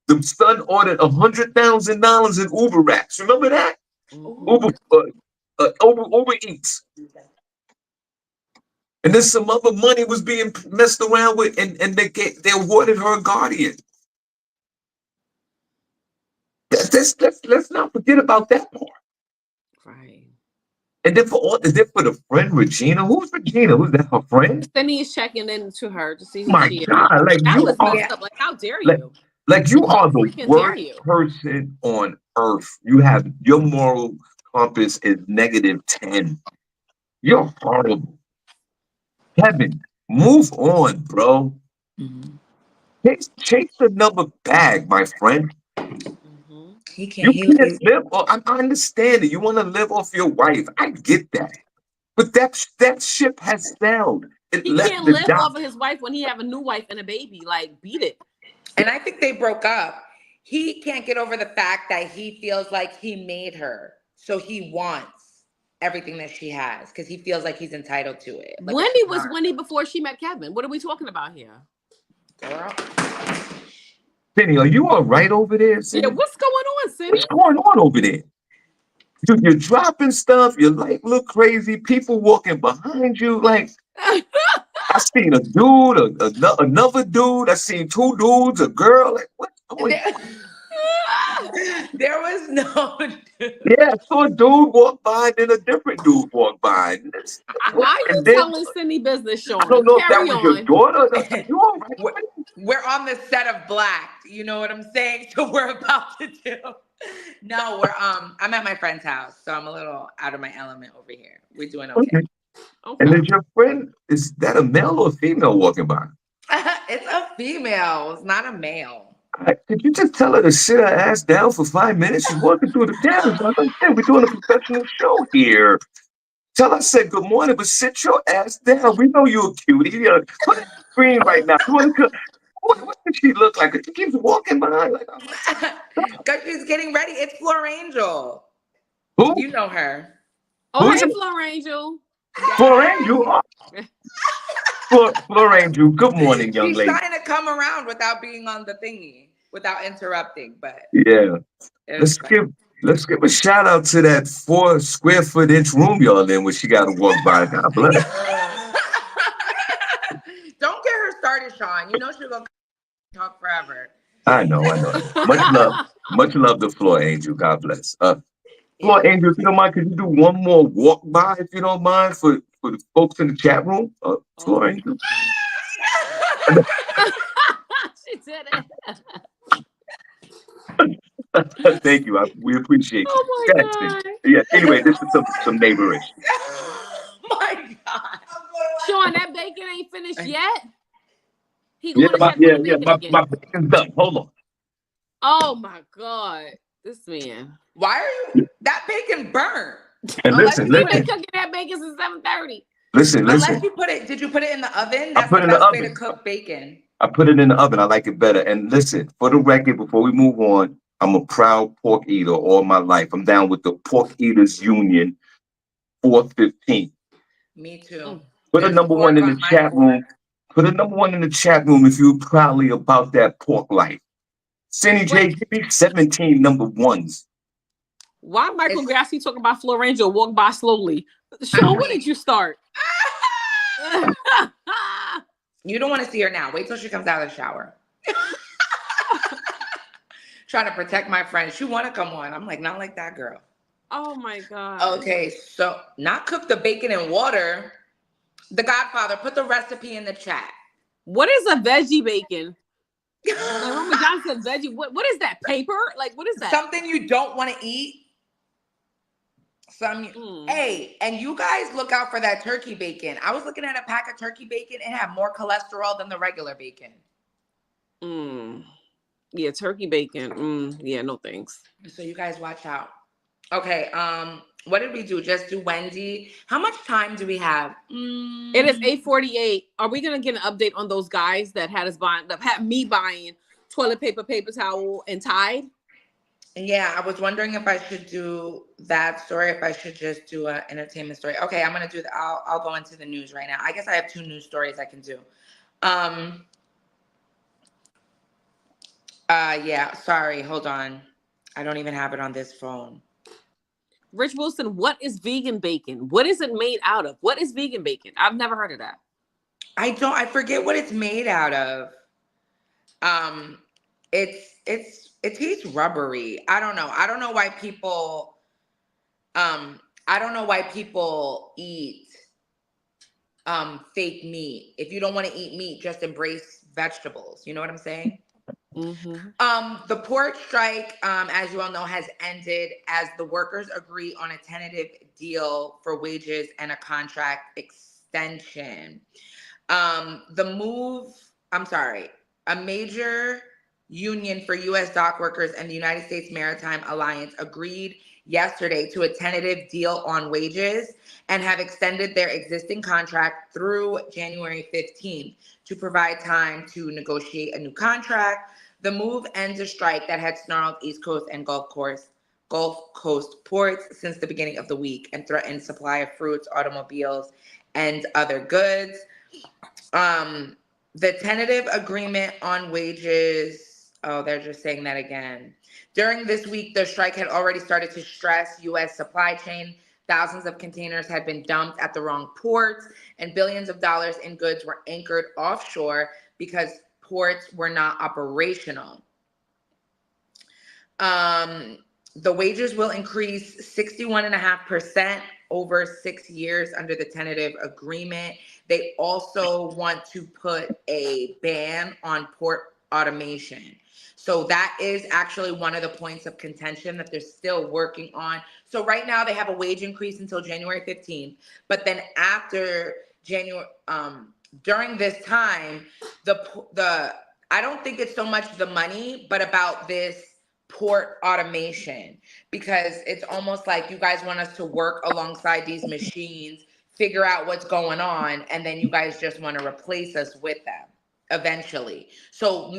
The son ordered $100,000 in Uber racks. Remember that? Mhm. Uber Eats. And then some other money was being messed around with, and they awarded her a Guardian. Let's not forget about that part. Right. And then for the friend Regina, who's Regina? Who's that? Her friend? Cindy is checking in to her to see who My she is. God, That was messed up. Like, how dare like, you? like you are the Freaking dare worst you? person on earth. You have your moral compass is -10. You're horrible. Kevin, move on, bro. Mhm. Chase another bag, my friend. Mhm. He can't. You He can't lays. live. I understand it. You want to live off your wife. I get that. But that ship has sailed. It He left can't the live dock. off of his wife when he have a new wife and a baby. Like, beat it. And I think they broke up. He can't get over the fact that he feels like he made her. So he wants everything that she has because he feels like he's entitled to it. Like Wendy was Wendy before she met Kevin. What are we talking about here? girl. Cindy, are you all right over there, Yeah, Cindy? what's going on, Cindy? What's going on over there? You're dropping stuff. Your life look crazy. People walking behind you. Like, I seen a dude, another dude. I seen two dudes, a girl. Like, what's going There, there was no. Yeah, I saw a dude walk by, then a different dude walk by. Why are you And then telling Cindy business, I don't Sean? know if that Carry was your on. daughter. You all we're, right? we're on the set of Black. You know what I'm saying? So we're about to do. No, I'm at my friend's house, so I'm a little out of my element over here. We're doing okay. Okay. And Okay. is your friend, is that a male or a female walking by? It's a female. It's not a male. Could you just tell her to sit her ass down for 5 minutes? She's walking through the cameras. I understand we're doing a professional show here. Tell her I said good morning, but sit your ass down. We know you're a cutie. Put it on the screen right now. What does she look like? She keeps walking behind. Like, I'm like, Because she's getting ready. It's Flor Angel. who? You know her. Oh, Who's hey, it? Flor Angel. Flor Angel. Flor Angel. Good morning, young She's lady. trying to come around without being on the thingy, without interrupting, but Yeah. it's Let's fine. give let's give a shout out to that 4 square foot room y'all in where she got to walk by. God bless. Don't get her started, Sean. You know she's gonna talk forever. I know. Much love to Floor Angel. God bless. Floor Yeah. Angel, if you don't mind, could you do one more walk by if you don't mind for the folks in the chat room? Oh Floor my Angel. God. She did it. Thank you. We appreciate you. Oh Go ahead, Cindy. my God. Yeah. Anyway, this is some neighborish. My God. Sean, that bacon ain't finished yet. He Yeah, going to check on the bacon again. my bacon's done. Hold on. Oh my God. This man. Why are you that bacon burnt? And Unless listen, you He put been it, listen, cooking that bacon since 7:30. unless listen. you put it, did you put it in the oven? I That's put the it in the best way to oven. cook bacon. I put it in the oven. I like it better. And listen, for the record, before we move on, I'm a proud pork eater all my life. I'm down with the Pork Eaters Union 415. Me too. Put a There's number one pork in the on my chat board. room. Put a number one in the chat room if you're proudly about that pork life. Wait, SennyJ, give me 17 number ones. Why Michael Gassy talking about Florangel walk by slowly? Sean, when did you start? You don't want to see her now. Wait till she comes out of the shower. Trying to protect my friend. She want to come on. I'm like, not like that, girl. Oh my God. Okay, so not cook the bacon in water. The Godfather, put the recipe in the chat. What is a veggie bacon? Like Mama John said veggie. What is that? Paper? Like what is that? Something you don't want to eat. Hey, and you guys look out for that turkey bacon. I was looking at a pack of turkey bacon. It had more cholesterol than the regular bacon. Yeah, turkey bacon. Yeah, no thanks. So you guys watch out. Okay, what did we do? Just do Wendy. How much time do we have? It is 8:48. Are we gonna get an update on those guys that had me buying toilet paper, paper towel, and Tide? Yeah, I was wondering if I should do that story, if I should just do an entertainment story. Okay, I'm gonna do that. I'll go into the news right now. I guess I have 2 news stories I can do. Yeah, sorry, hold on. I don't even have it on this phone. Rich Wilson, what is vegan bacon? What is it made out of? What is vegan bacon? I've never heard of that. I forget what it's made out of. It tastes rubbery. I don't know. I don't know why people eat fake meat. If you don't want to eat meat, just embrace vegetables. You know what I'm saying? Mm-hmm. The port strike, as you all know, has ended as the workers agree on a tentative deal for wages and a contract extension. A major union for U.S. dock workers and the United States Maritime Alliance agreed yesterday to a tentative deal on wages and have extended their existing contract through January 15th to provide time to negotiate a new contract. The move ends a strike that had snarled East Coast and Gulf Coast ports since the beginning of the week and threatened supply of fruits, automobiles, and other goods. The tentative agreement on wages, they're just saying that again. During this week, the strike had already started to stress U.S. supply chain. Thousands of containers had been dumped at the wrong ports, and billions of dollars in goods were anchored offshore because ports were not operational. The wages will increase 61.5% over 6 years under the tentative agreement. They also want to put a ban on port automation. So that is actually one of the points of contention that they're still working on. So right now they have a wage increase until January 15th, but then after January, during this time, I don't think it's so much the money, but about this port automation, because it's almost like you guys want us to work alongside these machines, figure out what's going on, and then you guys just want to replace us with them eventually. So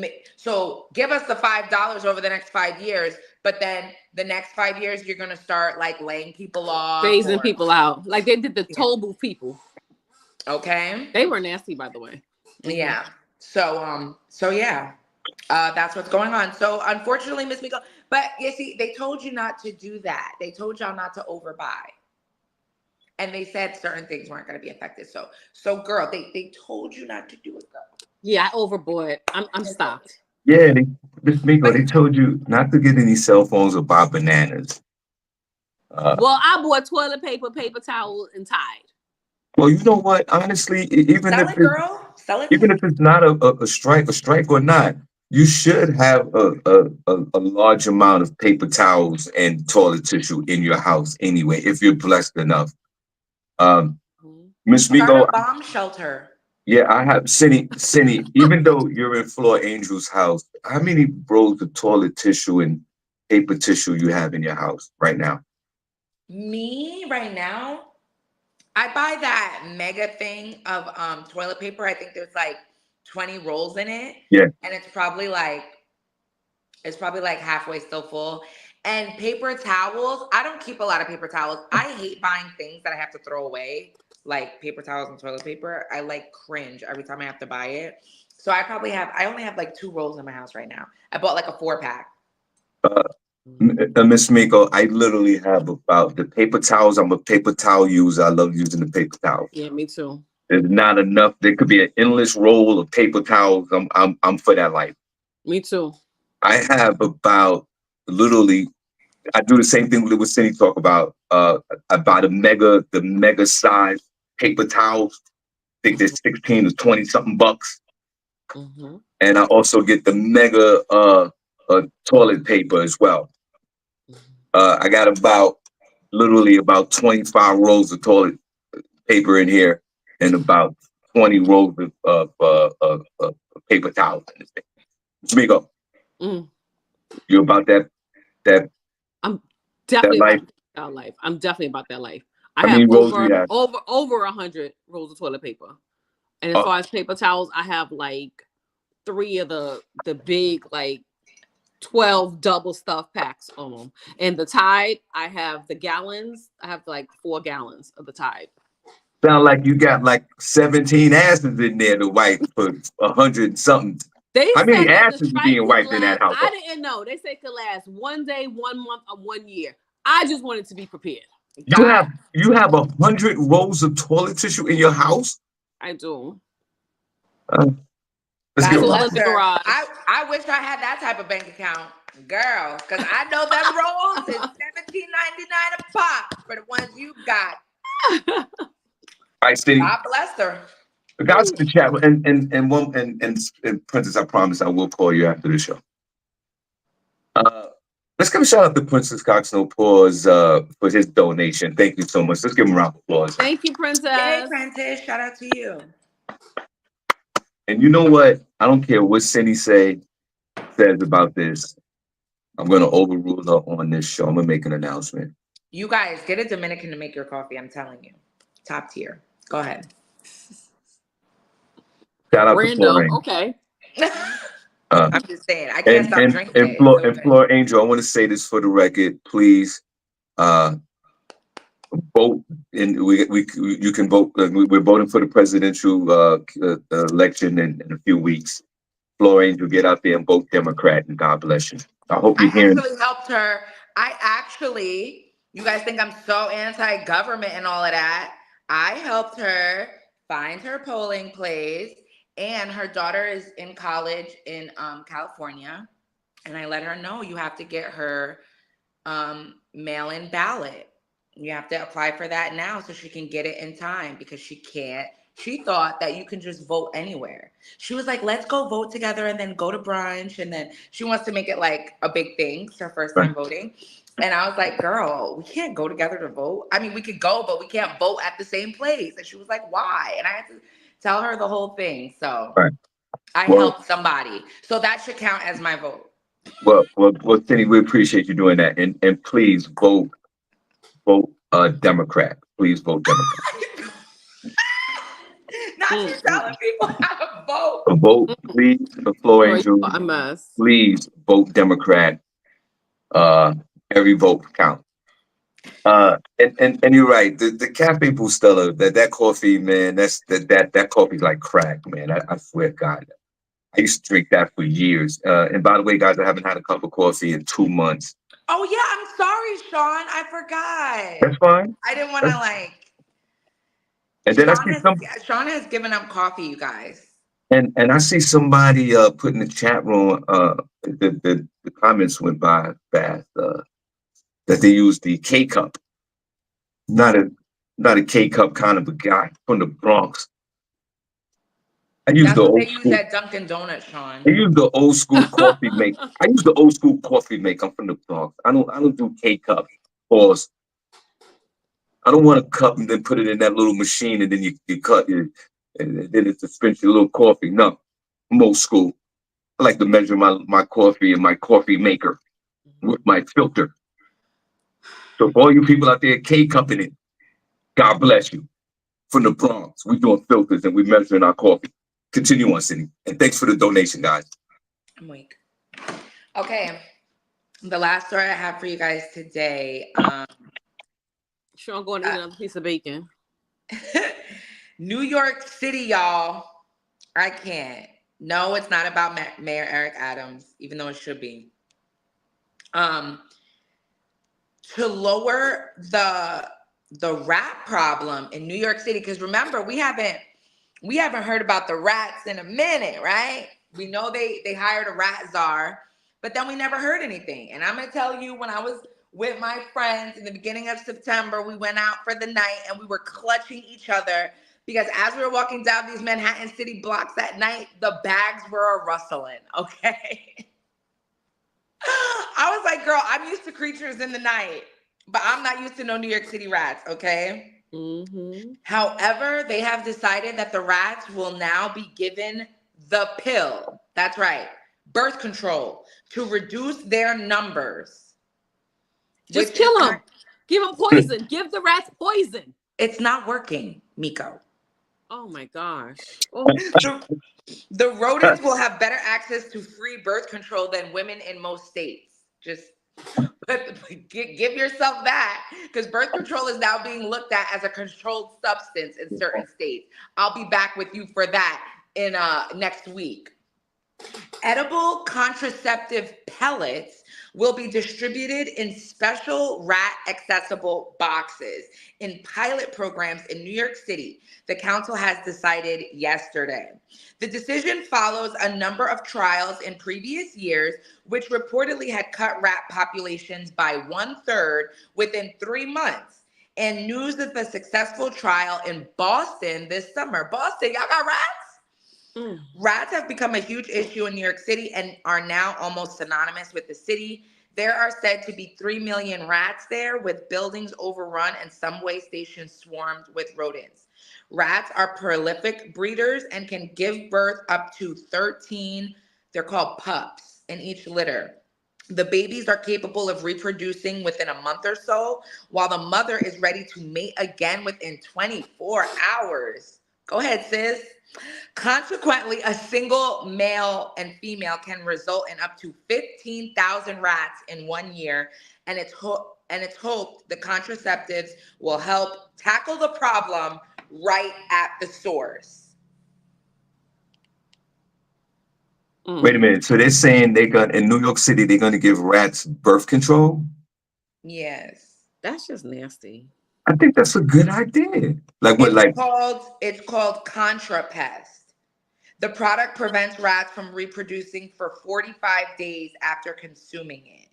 give us the $5 over the next 5 years, but then the next 5 years you're gonna start like laying people off, phasing people out, like they did the toll booth people. Okay, they were nasty, by the way. Yeah. So yeah. That's what's going on. So unfortunately, Miss Miko, but you see, they told you not to do that. They told y'all not to overbuy. And they said certain things weren't going to be affected. So girl, they told you not to do it, girl. Yeah, I overbought. I'm stopped. Yeah, Miss Miko, they told you not to get any cell phones or buy bananas. Well, I bought toilet paper, paper towel, and Tide. Well, you know what? Honestly, even if it's not a strike or not, you should have a large amount of paper towels and toilet tissue in your house anyway, if you're blessed enough. Miss Miko, start a bomb shelter. Yeah, I have Cindy. Even though you're in Floor Angel's house, how many rolls of toilet tissue and paper tissue you have in your house right now? Me right now, I buy that mega thing of toilet paper. I think there's like 20 rolls in it. Yeah. And it's probably like halfway still full. And paper towels, I don't keep a lot of paper towels. I hate buying things that I have to throw away, like paper towels and toilet paper. I like cringe every time I have to buy it. So I only have like 2 rolls in my house right now. I bought like a 4-pack. Miss Miko, I literally have about the paper towels. I'm a paper towel user. I love using the paper towels. Yeah, me too. There's not enough. There could be an endless roll of paper towels. I'm for that life. Me too. I have about literally. I do the same thing with Cindy talk about the mega size paper towels. I think they're 16 to 20 something bucks. Mm-hmm. And I also get the mega toilet paper as well. I got literally about 25 rolls of toilet paper in here and about 20 rolls of paper towels in this thing. Miko, Mm. you about that I'm that definitely life? about that life. I'm definitely about that life. I How have many rolls do you have? over 100 rolls of toilet paper. And as Oh, far as paper towels, I have like 3 of the big like 12 double stuff packs on them. And the Tide, I have the gallons. I have like 4 gallons of the Tide. sound like you got like 17 asses in there to wipe for 100 and something. They How many said that the asses is strike being could wiped in that last. I household? didn't know. They said it could last 1 day, 1 month, or 1 year. I just wanted to be prepared. You have you have 100 rolls of toilet tissue in your house? I do. Uh, let's get It's God all one. in bless the her. garage. I wish I had that type of bank account, girl, because I know them rolls is $17.99 a pop for the ones you got. All right, Cindy. God bless her. The guys in the chat and Princess, I promise I will call you after the show. Let's give a shout out to Princess Cox No Pause for his donation. Thank you so much. Let's give him a round of applause. Thank you, Yay, Princess. Prentice. Shout out to you. And you know what? I don't care what Cindy says about this. I'm gonna overrule her on this show. I'm gonna make an announcement. You guys, get a Dominican to make your coffee. I'm telling you. Top tier. Go ahead. Shout out to Random. Florine. Okay. I'm just saying. I can't stop drinking it. Flor It's so and good. Flor Angel, I want to say this for the record. Please vote in you can vote. We're voting for the presidential election in a few weeks. Flor Angel, get out there and vote Democrat, and God bless you. I hope I you're hearing. actually helped her. You guys think I'm so anti-government and all of that. I helped her find her polling place, and her daughter is in college in California. And I let her know you have to get her mail-in ballot. You have to apply for that now so she can get it in time because she can't. She thought that you can just vote anywhere. She was like, let's go vote together and then go to brunch. And then she wants to make it like a big thing. It's her first time voting. And I was like, girl, we can't go together to vote. I mean, we could go, but we can't vote at the same place. And she was like, why? And I had to tell her the whole thing. So Right. I Well, helped somebody. So that should count as my vote. well, Cindy, we appreciate you doing that, and please vote Democrat. Please vote Democrat. Not you telling people how to vote. Vote, please, for Flor Girl, you Angel. are a mess. Please vote Democrat. Every vote counts. And you're right. The Cafe Bustelo, that coffee, man, that coffee's like crack, man. I swear to God. I used to drink that for years. And by the way, guys, I haven't had a cup of coffee in 2 months. Oh yeah, I'm sorry, Shawn. I forgot. That's fine. I didn't want to like. And then I see Shawn has given up coffee, you guys. and I see somebody put in the chat room. The comments went by fast. That they use the K cup, not a K cup kind of a guy from the Bronx. I use That's the what they old use school. at Dunkin' Donuts, Shawn. I use the old school coffee make. I use the old school coffee make. I'm from the Bronx. I don't do K cup. Pause. I don't want a cup and then put it in that little machine and then you cut it and then it's a little coffee. No, I'm old school. I like to measure my coffee in my coffee maker with my filter. So for all you people out there, K cupping it, God bless you. From the Bronx, we're doing filters and we're measuring our coffee. Continue on, Cindy. And thanks for the donation, guys. I'm weak. Okay. The last story I have for you guys today. Shawn going to eat another piece of bacon. New York City, y'all. I can't. No, it's not about Mayor Eric Adams, even though it should be. to lower the rat problem in New York City. Because remember, we haven't heard about the rats in a minute, right? We know they hired a rat czar, but then we never heard anything. And I'm gonna tell you, when I was with my friends in the beginning of September, we went out for the night and we were clutching each other because as we were walking down these Manhattan City blocks at night, the bags were a rustling, okay? I was like, girl, I'm used to creatures in the night, but I'm not used to no New York City rats, okay? Mm-hmm. However, they have decided that the rats will now be given the pill. That's right, birth control, to reduce their numbers. Just kill them. Give them poison. Give the rats poison. It's not working, Miko. Oh my gosh. Oh. The rodents will have better access to free birth control than women in most states. Just give yourself that, because birth control is now being looked at as a controlled substance in certain states. I'll be back with you for that in next week. Edible contraceptive pellets will be distributed in special rat-accessible boxes in pilot programs in New York City, the council has decided yesterday. The decision follows a number of trials in previous years, which reportedly had cut rat populations by 1/3 within 3 months. And news of a successful trial in Boston this summer. Boston, y'all got rats? Rats have become a huge issue in New York City and are now almost synonymous with the city. There are said to be 3 million rats there, with buildings overrun and subway stations swarmed with rodents. Rats are prolific breeders and can give birth up to 13, they're called pups, in each litter. The babies are capable of reproducing within a month or so, while the mother is ready to mate again within 24 hours. Go ahead, sis. Consequently, a single male and female can result in up to 15,000 rats in 1 year, and it's hoped the contraceptives will help tackle the problem right at the source. Wait a minute. So they're saying in New York City, they're gonna give rats birth control? Yes. That's just nasty. I think that's a good idea. Like what? It's called ContraPest. The product prevents rats from reproducing for 45 days after consuming it.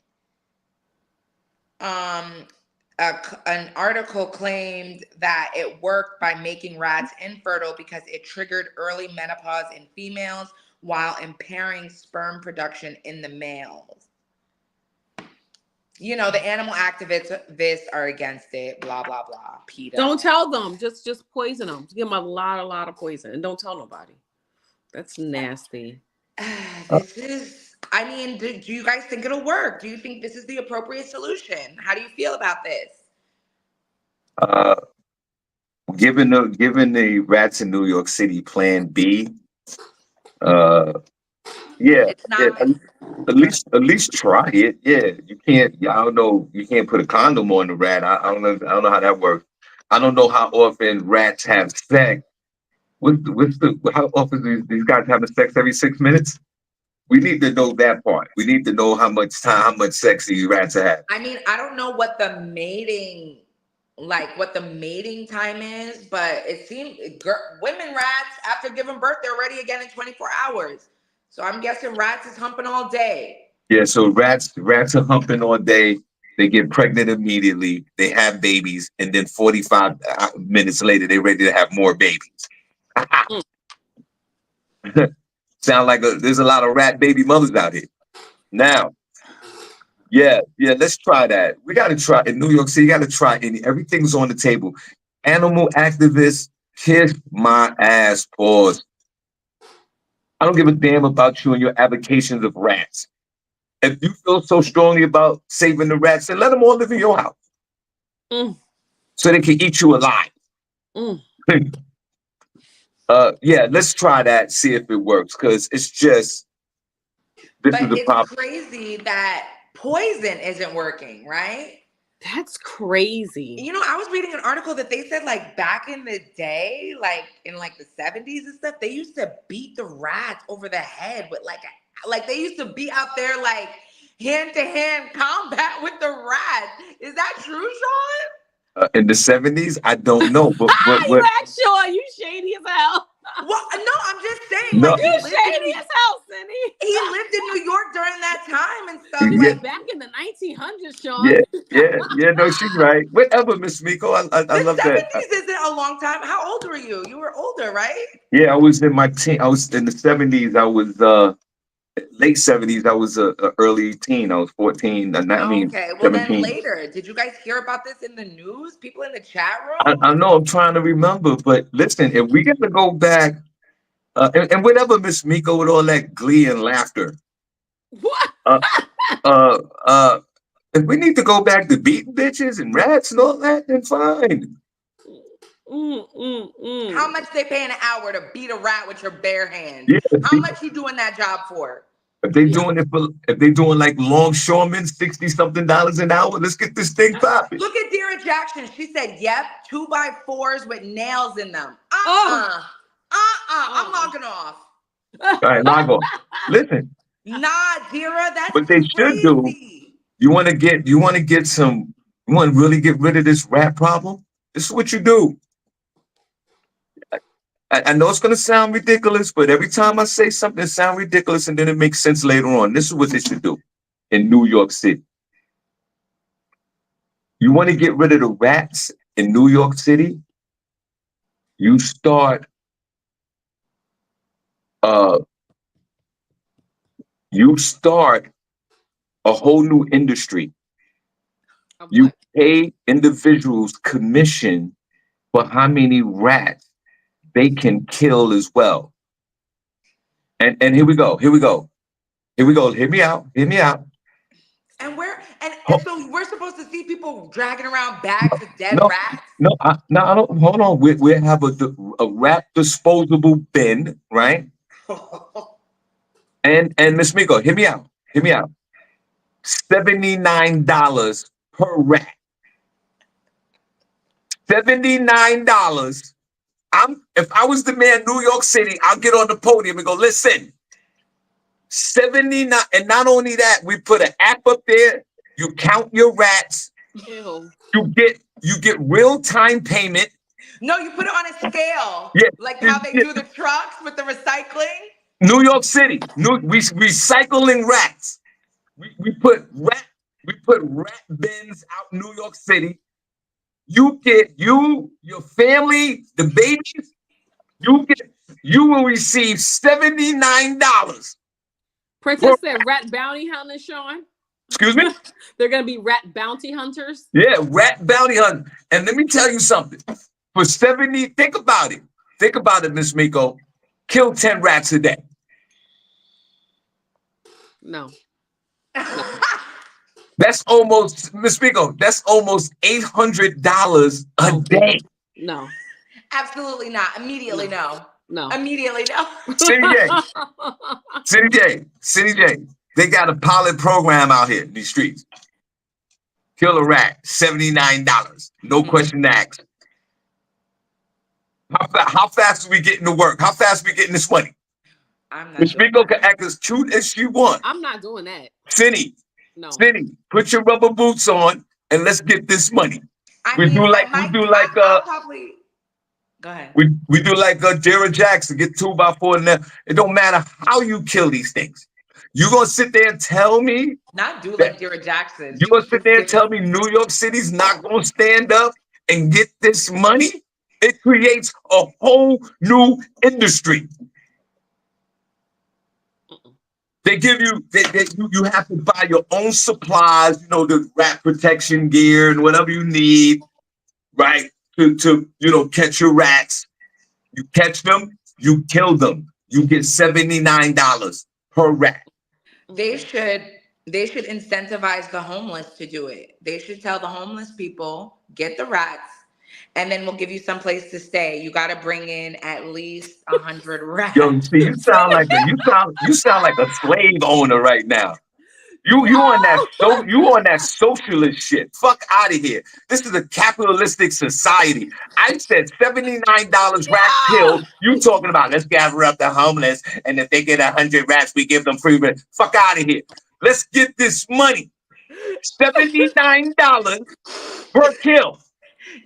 An article claimed that it worked by making rats infertile because it triggered early menopause in females while impairing sperm production in the males. You know, the animal activists are against it, blah, blah, blah. PETA. Don't tell them. Just poison them. Give them a lot of poison. And don't tell nobody. That's nasty. This is, I mean, do you guys think it'll work? Do you think this is the appropriate solution? How do you feel about this? Given the rats in New York City Plan B, yeah, It's not. at least try it. Yeah, you can't. I don't know. You can't put a condom on the rat. I don't know. I don't know how that works. I don't know how often rats have sex. How often these guys having sex every 6 minutes? We need to know that part. We need to know how much sex these rats have. I mean, I don't know what the mating time is, but it seems women rats, after giving birth, they're ready again in 24 hours. So I'm guessing rats is humping all day. Yeah, so rats are humping all day. They get pregnant immediately. They have babies, and then 45 minutes later, they're ready to have more babies. Sound like there's a lot of rat baby mothers out here. Now, yeah, let's try that. We got to try in New York City. You got to try everything's on the table. Animal activists, kiss my ass. Pause. I don't give a damn about you and your avocations of rats. If you feel so strongly about saving the rats, then let them all live in your house. So they can eat you alive. Yeah, let's try that, see if it works, because it's just, this is the problem. It's crazy that poison isn't working, right? That's crazy. You know, I was reading an article that they said, like, back in the day, like in like the 70s and stuff, they used to beat the rats over the head with like they used to be out there like hand-to-hand combat with the rats. Is that true, Shawn? In the 70s, I don't know, but You act sure you shady as hell. Well, no, I'm just saying, No. like, You shady as hell, Cindy. he lived in New York during that time and stuff. Yeah. Like, Back in the 1900s, Shawn. Yeah. No, she's right. Whatever, Miss Miko. I the love that. 70s isn't a long time. How old were you? You were older, right? Yeah, I was in my teen. I was in the 70s. I was late 70s. I was a early teen. I was 14. I mean, Okay, well then 17. later, did you guys hear about this in the news? People in the chat room? I know. I'm trying to remember, but listen, if we got to go back, and whatever, Miss Miko, with all that glee and laughter. What? If we need to go back to beating bitches and rats and all that, then fine. How much they pay an hour to beat a rat with your bare hands? Yeah, How much you doing that job for? if they doing it for, if they doing like longshoremen, $60-something an hour, let's get this thing popping. Look at Dara Jackson. She said, "Yep, 2x4s with nails in them." I'm logging off. All right, log off. Listen, Nah, Dara, that's what they should do. crazy. You want to really get rid of this rat problem? This is what you do. I know it's going to sound ridiculous, but every time I say something, it sounds ridiculous, and then it makes sense later on. This is what they should do in New York City. You want to get rid of the rats in New York City? You start a whole new industry. You pay individuals commission for how many rats they can kill as well. And here we go. Hear me out. And so we're supposed to see people dragging around bags of dead rats? No, I don't. Hold on. We have a rat disposable bin, right? And Miss Miko, hear me out. $79 per rat. $79. If I was the mayor of New York City, I'll get on the podium and go, listen, 79. And not only that, we put an app up there. You count your rats. Ew. You get real-time payment. No, you put it on a scale. Yeah. Like how they do the trucks with the recycling. New York City. We recycling rats. We put rat bins out in New York City. You get your family, the babies, you will receive $79. Princess said rat bounty hunters, Shawn. Excuse me? They're gonna be rat bounty hunters. Yeah, rat bounty hunter. And let me tell you something. For 70, think about it. Think about it, Miss Miko. Kill 10 rats a day. No. That's almost, Miss Miko, that's almost $800 a day. No. Absolutely not. Immediately no. No. Immediately no. SennyJ, they got a pilot program out here in these streets. Kill a rat, $79. No question asked. How fast are we getting to work? How fast are we getting this money? Miss Miko can act as cute as she wants. I'm not doing that. Cindy, put your rubber boots on and let's get this money. Go ahead. We do like Jared Jackson, get 2x4 in there. It don't matter how you kill these things. You gonna sit there and tell me like Jared Jackson. You gonna sit there and tell me New York City's not gonna stand up and get this money? It creates a whole new industry. They give you, you have to buy your own supplies, the rat protection gear and whatever you need, right? To catch your rats. You catch them, you kill them. You get $79 per rat. They should incentivize the homeless to do it. They should tell the homeless people, get the rats, and then we'll give you some place to stay. You got to bring in at least 100 rats. Yo, see, you sound like a slave owner right now. You on that socialist shit. Fuck out of here. This is a capitalistic society. I said $79 rat killed. You talking about let's gather up the homeless, and if they get 100 rats, we give them free rent. Fuck out of here. Let's get this money. $79 per kill.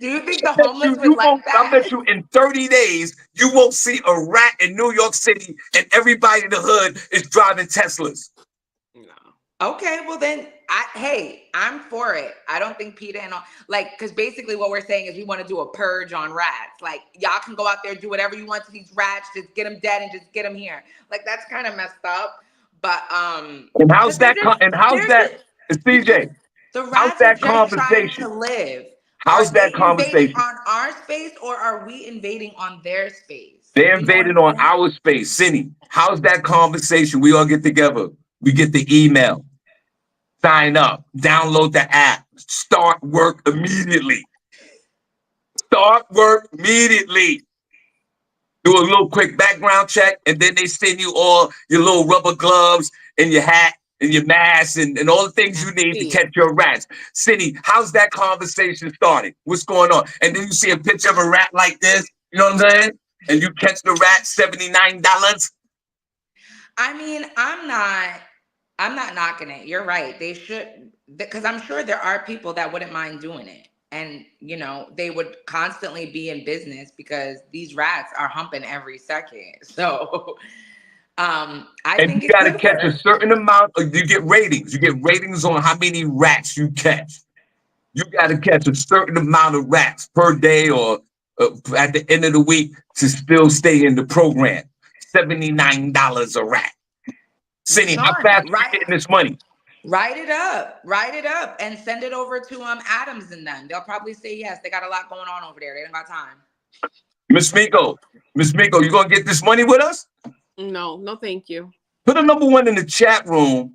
Do you think the homeless would like I that? bet you in 30 days, you won't see a rat in New York City and everybody in the hood is driving Teslas. No. Okay, well then, I'm for it. I don't think PETA and all, like, because basically what we're saying is we want to do a purge on rats. Like, y'all can go out there, do whatever you want to these rats, just get them dead and just get them here. Like, that's kind of messed up. But And how's that? CJ? the How's rats are that just trying conversation? to live. How's Are they that invading conversation? on our space or are we invading on their space? They You know what invaded I'm on saying? our space. Cindy, how's that conversation? We all get together. We get the email. Sign up. Download the app. Start work immediately. Start work immediately. Do a little quick background check, and then they send you all your little rubber gloves and your hat and your mask and all the things you need to catch your rats. Cindy, how's that conversation starting? What's going on? And then you see a picture of a rat like this, you know what I'm saying? And you catch the rat, $79. I mean, I'm not knocking it. You're right. They should, because I'm sure there are people that wouldn't mind doing it. And, you know, they would constantly be in business because these rats are humping every second. So I And think you it's got to good catch for a certain amount. You get ratings. You get ratings on how many rats you catch. You got to catch a certain amount of rats per day or at the end of the week to still stay in the program. $79 a rat. Cindy, how Sean, fast are you getting this money? write it up and send it over to Adams and them. They'll probably say yes. They got a lot going on over there. They don't got time. Miss Miko, you gonna get this money with us? No, no, thank you. Put a number one in the chat room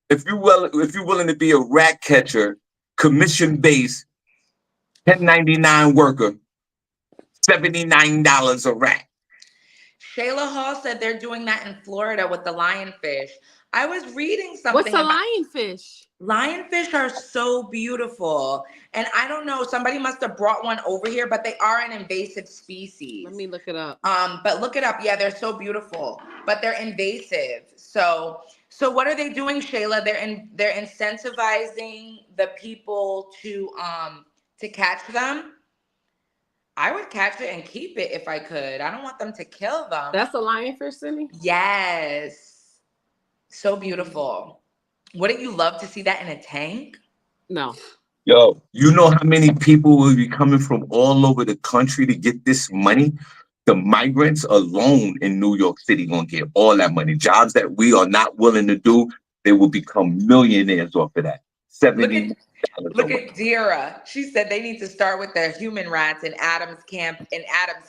if you're willing to be a rat catcher, commission based, 1099 worker, $79 a rat. Shayla Hall said they're doing that in Florida with the lionfish. I was reading something. What's a lionfish? Lionfish are so beautiful. And I don't know, somebody must have brought one over here, but they are an invasive species. Let me look it up. But look it up. Yeah, they're so beautiful, but they're invasive. So what are they doing, Shayla? They're incentivizing the people to catch them. I would catch it and keep it if I could. I don't want them to kill them. That's a lionfish, Cindy? Yes. So beautiful. Wouldn't you love to see that in a tank? No. Yo, you know how many people will be coming from all over the country to get this money? The migrants alone in New York City gonna get all that money. Jobs that we are not willing to do, they will become millionaires off of that. $70. Look at Dira. She said they need to start with their human rats in Adam's cabinet. Clock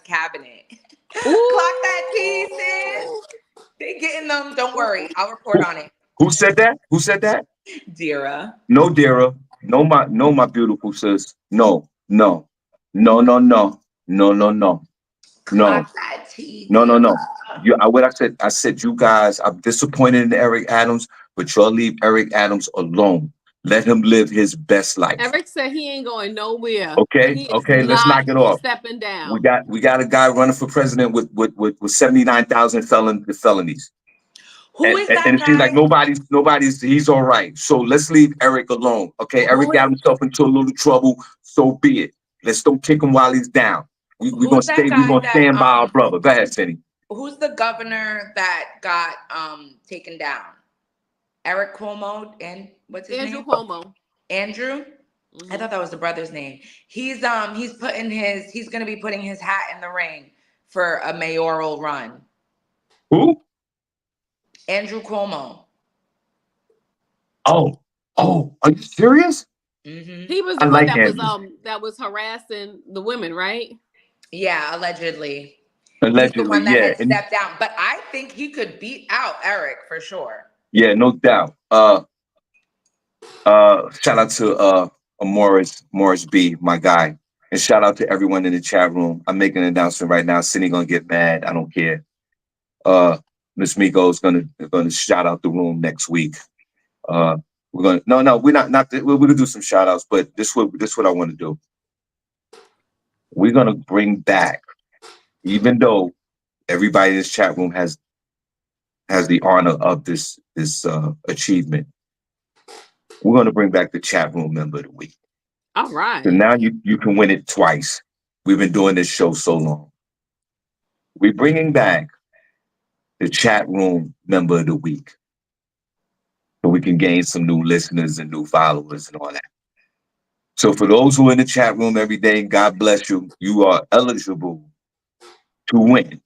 that tea, sis. They getting them. Don't worry. I'll report on it. Who said that? Who said that? Dira. No, Dira. No, my beautiful sis. No. No. No. No. No. No. No. No. Clock that tea. No. No. No. What I said, you guys, I'm disappointed in Eric Adams, but y'all leave Eric Adams alone. Let him live his best life. Eric said he ain't going nowhere. Okay, let's knock it off. Stepping down. We got a guy running for president with 79,000 felonies. Who is that and it guy? seems like nobody's he's all right. So let's leave Eric alone. Okay, Eric got himself into a little trouble. So be it. Let's don't kick him while he's down. We're gonna stand by our brother. Go ahead, Cindy. Who's the governor that got taken down? Eric Cuomo and what's his name? Andrew Cuomo. Andrew? I thought that was the brother's name. He's gonna be putting his hat in the ring for a mayoral run. Who? Andrew Cuomo. Oh, are you serious? Mm-hmm. He was the one that was harassing the women, right? Yeah, allegedly. Allegedly, he's the one that had stepped down. But I think he could beat out Eric for sure. Yeah, no doubt. Shout out to Morris B, my guy. And shout out to everyone in the chat room. I'm making an announcement right now. Cindy gonna get mad. I don't care. Miss Miko is gonna shout out the room next week. We're gonna do some shout outs, but this what I want to do. We're gonna bring back, even though everybody in this chat room has the honor of this achievement. we're going to bring back the chat room member of the week. All right. So now you can win it twice. We've been doing this show so long. We're bringing back the chat room member of the week, so we can gain some new listeners and new followers and all that. So for those who are in the chat room every day, God bless you. You are eligible to win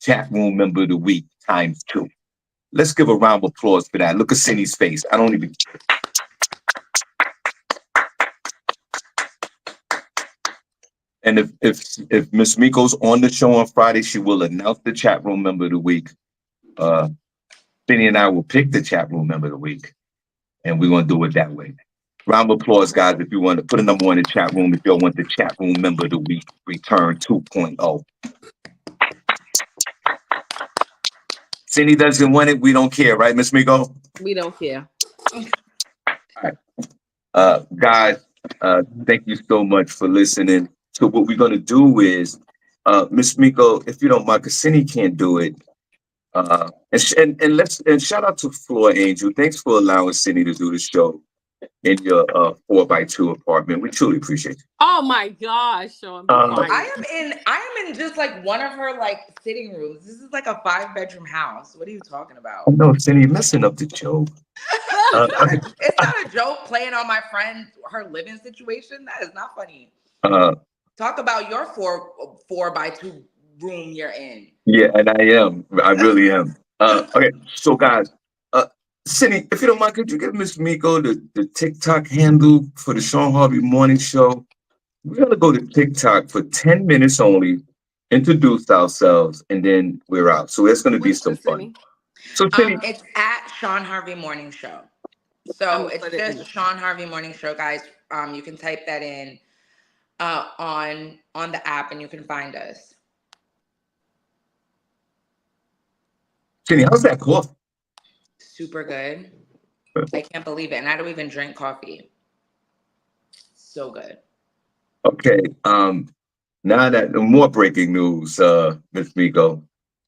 chat room member of the week ×2. Let's give a round of applause for that. Look at Cindy's face. I don't even. And if Miss Miko's on the show on Friday, she will announce the chat room member of the week. Cindy and I will pick the chat room member of the week, and we're gonna do it that way. Round of applause, guys, if you want to put a number one in the chat room, if y'all want the chat room member of the week return 2.0. Cindy doesn't want it, we don't care, right, Miss Miko? We don't care. All right. Guys, thank you so much for listening. So what we're gonna do is, Miss Miko, if you don't mind, because Cindy can't do it. And shout out to Floor Angel. Thanks for allowing Cindy to do the show in your 4x2 apartment. We truly appreciate you. Oh my gosh, Shawn. I am in just like one of her like sitting rooms. This is like a 5-bedroom house. What are you talking about? Oh, no, Cindy, you're messing up the joke. It's not a joke playing on my friend, her living situation. That is not funny. Talk about your 4x2 room you're in. Yeah, and I am. I really am. Okay, so guys, Cindy, if you don't mind, could you give Miss Miko the TikTok handle for the Shawn Harvey Morning Show? We're gonna go to TikTok for 10 minutes only, introduce ourselves, and then we're out. So it's gonna be some fun. So Cindy, it's at Shawn Harvey Morning Show. So it's just Shawn Harvey Morning Show, guys. You can type that in on the app, and you can find us. Cindy, how's that coffee? Super good. I can't believe it, and I don't even drink coffee. So good. Okay. Now that more breaking news, Miss Miko,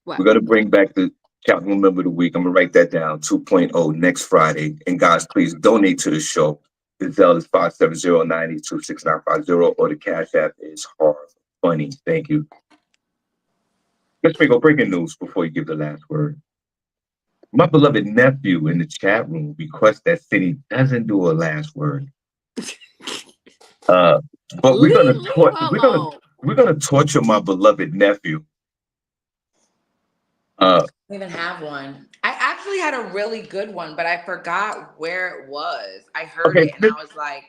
we're gonna bring back the chat room member of the week. I'm gonna write that down. 2.0 next Friday. And guys, please donate to the show. The Zelle is 570-982-6950, or the Cash App is Hard Funny. Thank you. Miss Miko, breaking news before you give the last word. My beloved nephew in the chat room requests that Cindy doesn't do a last word. But we're gonna torture my beloved nephew. I don't even have one. I actually had a really good one, but I forgot where it was. I heard it and I was like,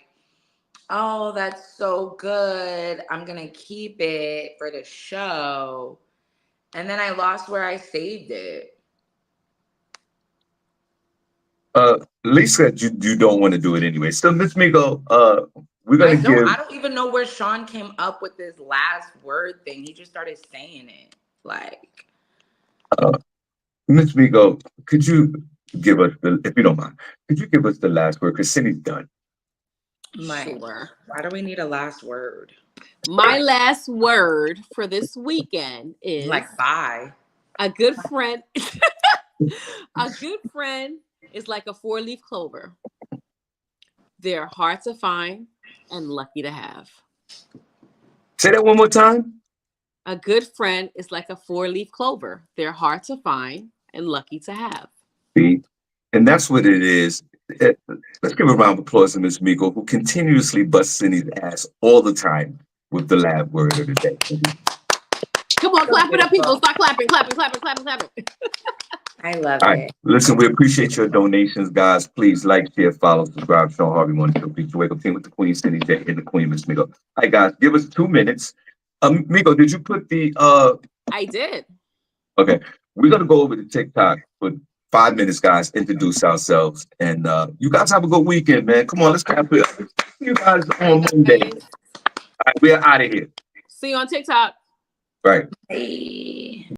oh, that's so good. I'm gonna keep it for the show. And then I lost where I saved it. Lisa, you don't want to do it anyway. So Miss Miko, we're gonna I don't even know where Shawn came up with this last word thing. He just started saying it. Like Miss Miko, could you give us if you don't mind, could you give us the last word? Because Cindy's done. Sure. Why do we need a last word? My last word for this weekend is like bye. A good friend. A good friend is like a 4-leaf clover. They're hard to find and lucky to have. Say that one more time. A good friend is like a 4-leaf clover. They're hard to find and lucky to have. See, and that's what it is. Let's give a round of applause to Miss Miko, who continuously busts Cindy's ass all the time with the last word of the day. Come on, clap it up, people. Start clapping. I love it. Listen, we appreciate your donations, guys. Please like, share, follow, subscribe. Shawn Harvey Morning Show. Please wake up team with the Queen, SennyJ, and the Queen, Miss Miko. All right, guys, give us 2 minutes. Miko, did you put the I did. Okay, we're gonna go over to TikTok for 5 minutes, guys. Introduce ourselves, and you guys have a good weekend, man. Come on, let's clap it up. See you guys on Monday. All right, we're out of here. See you on TikTok. Right. Hey.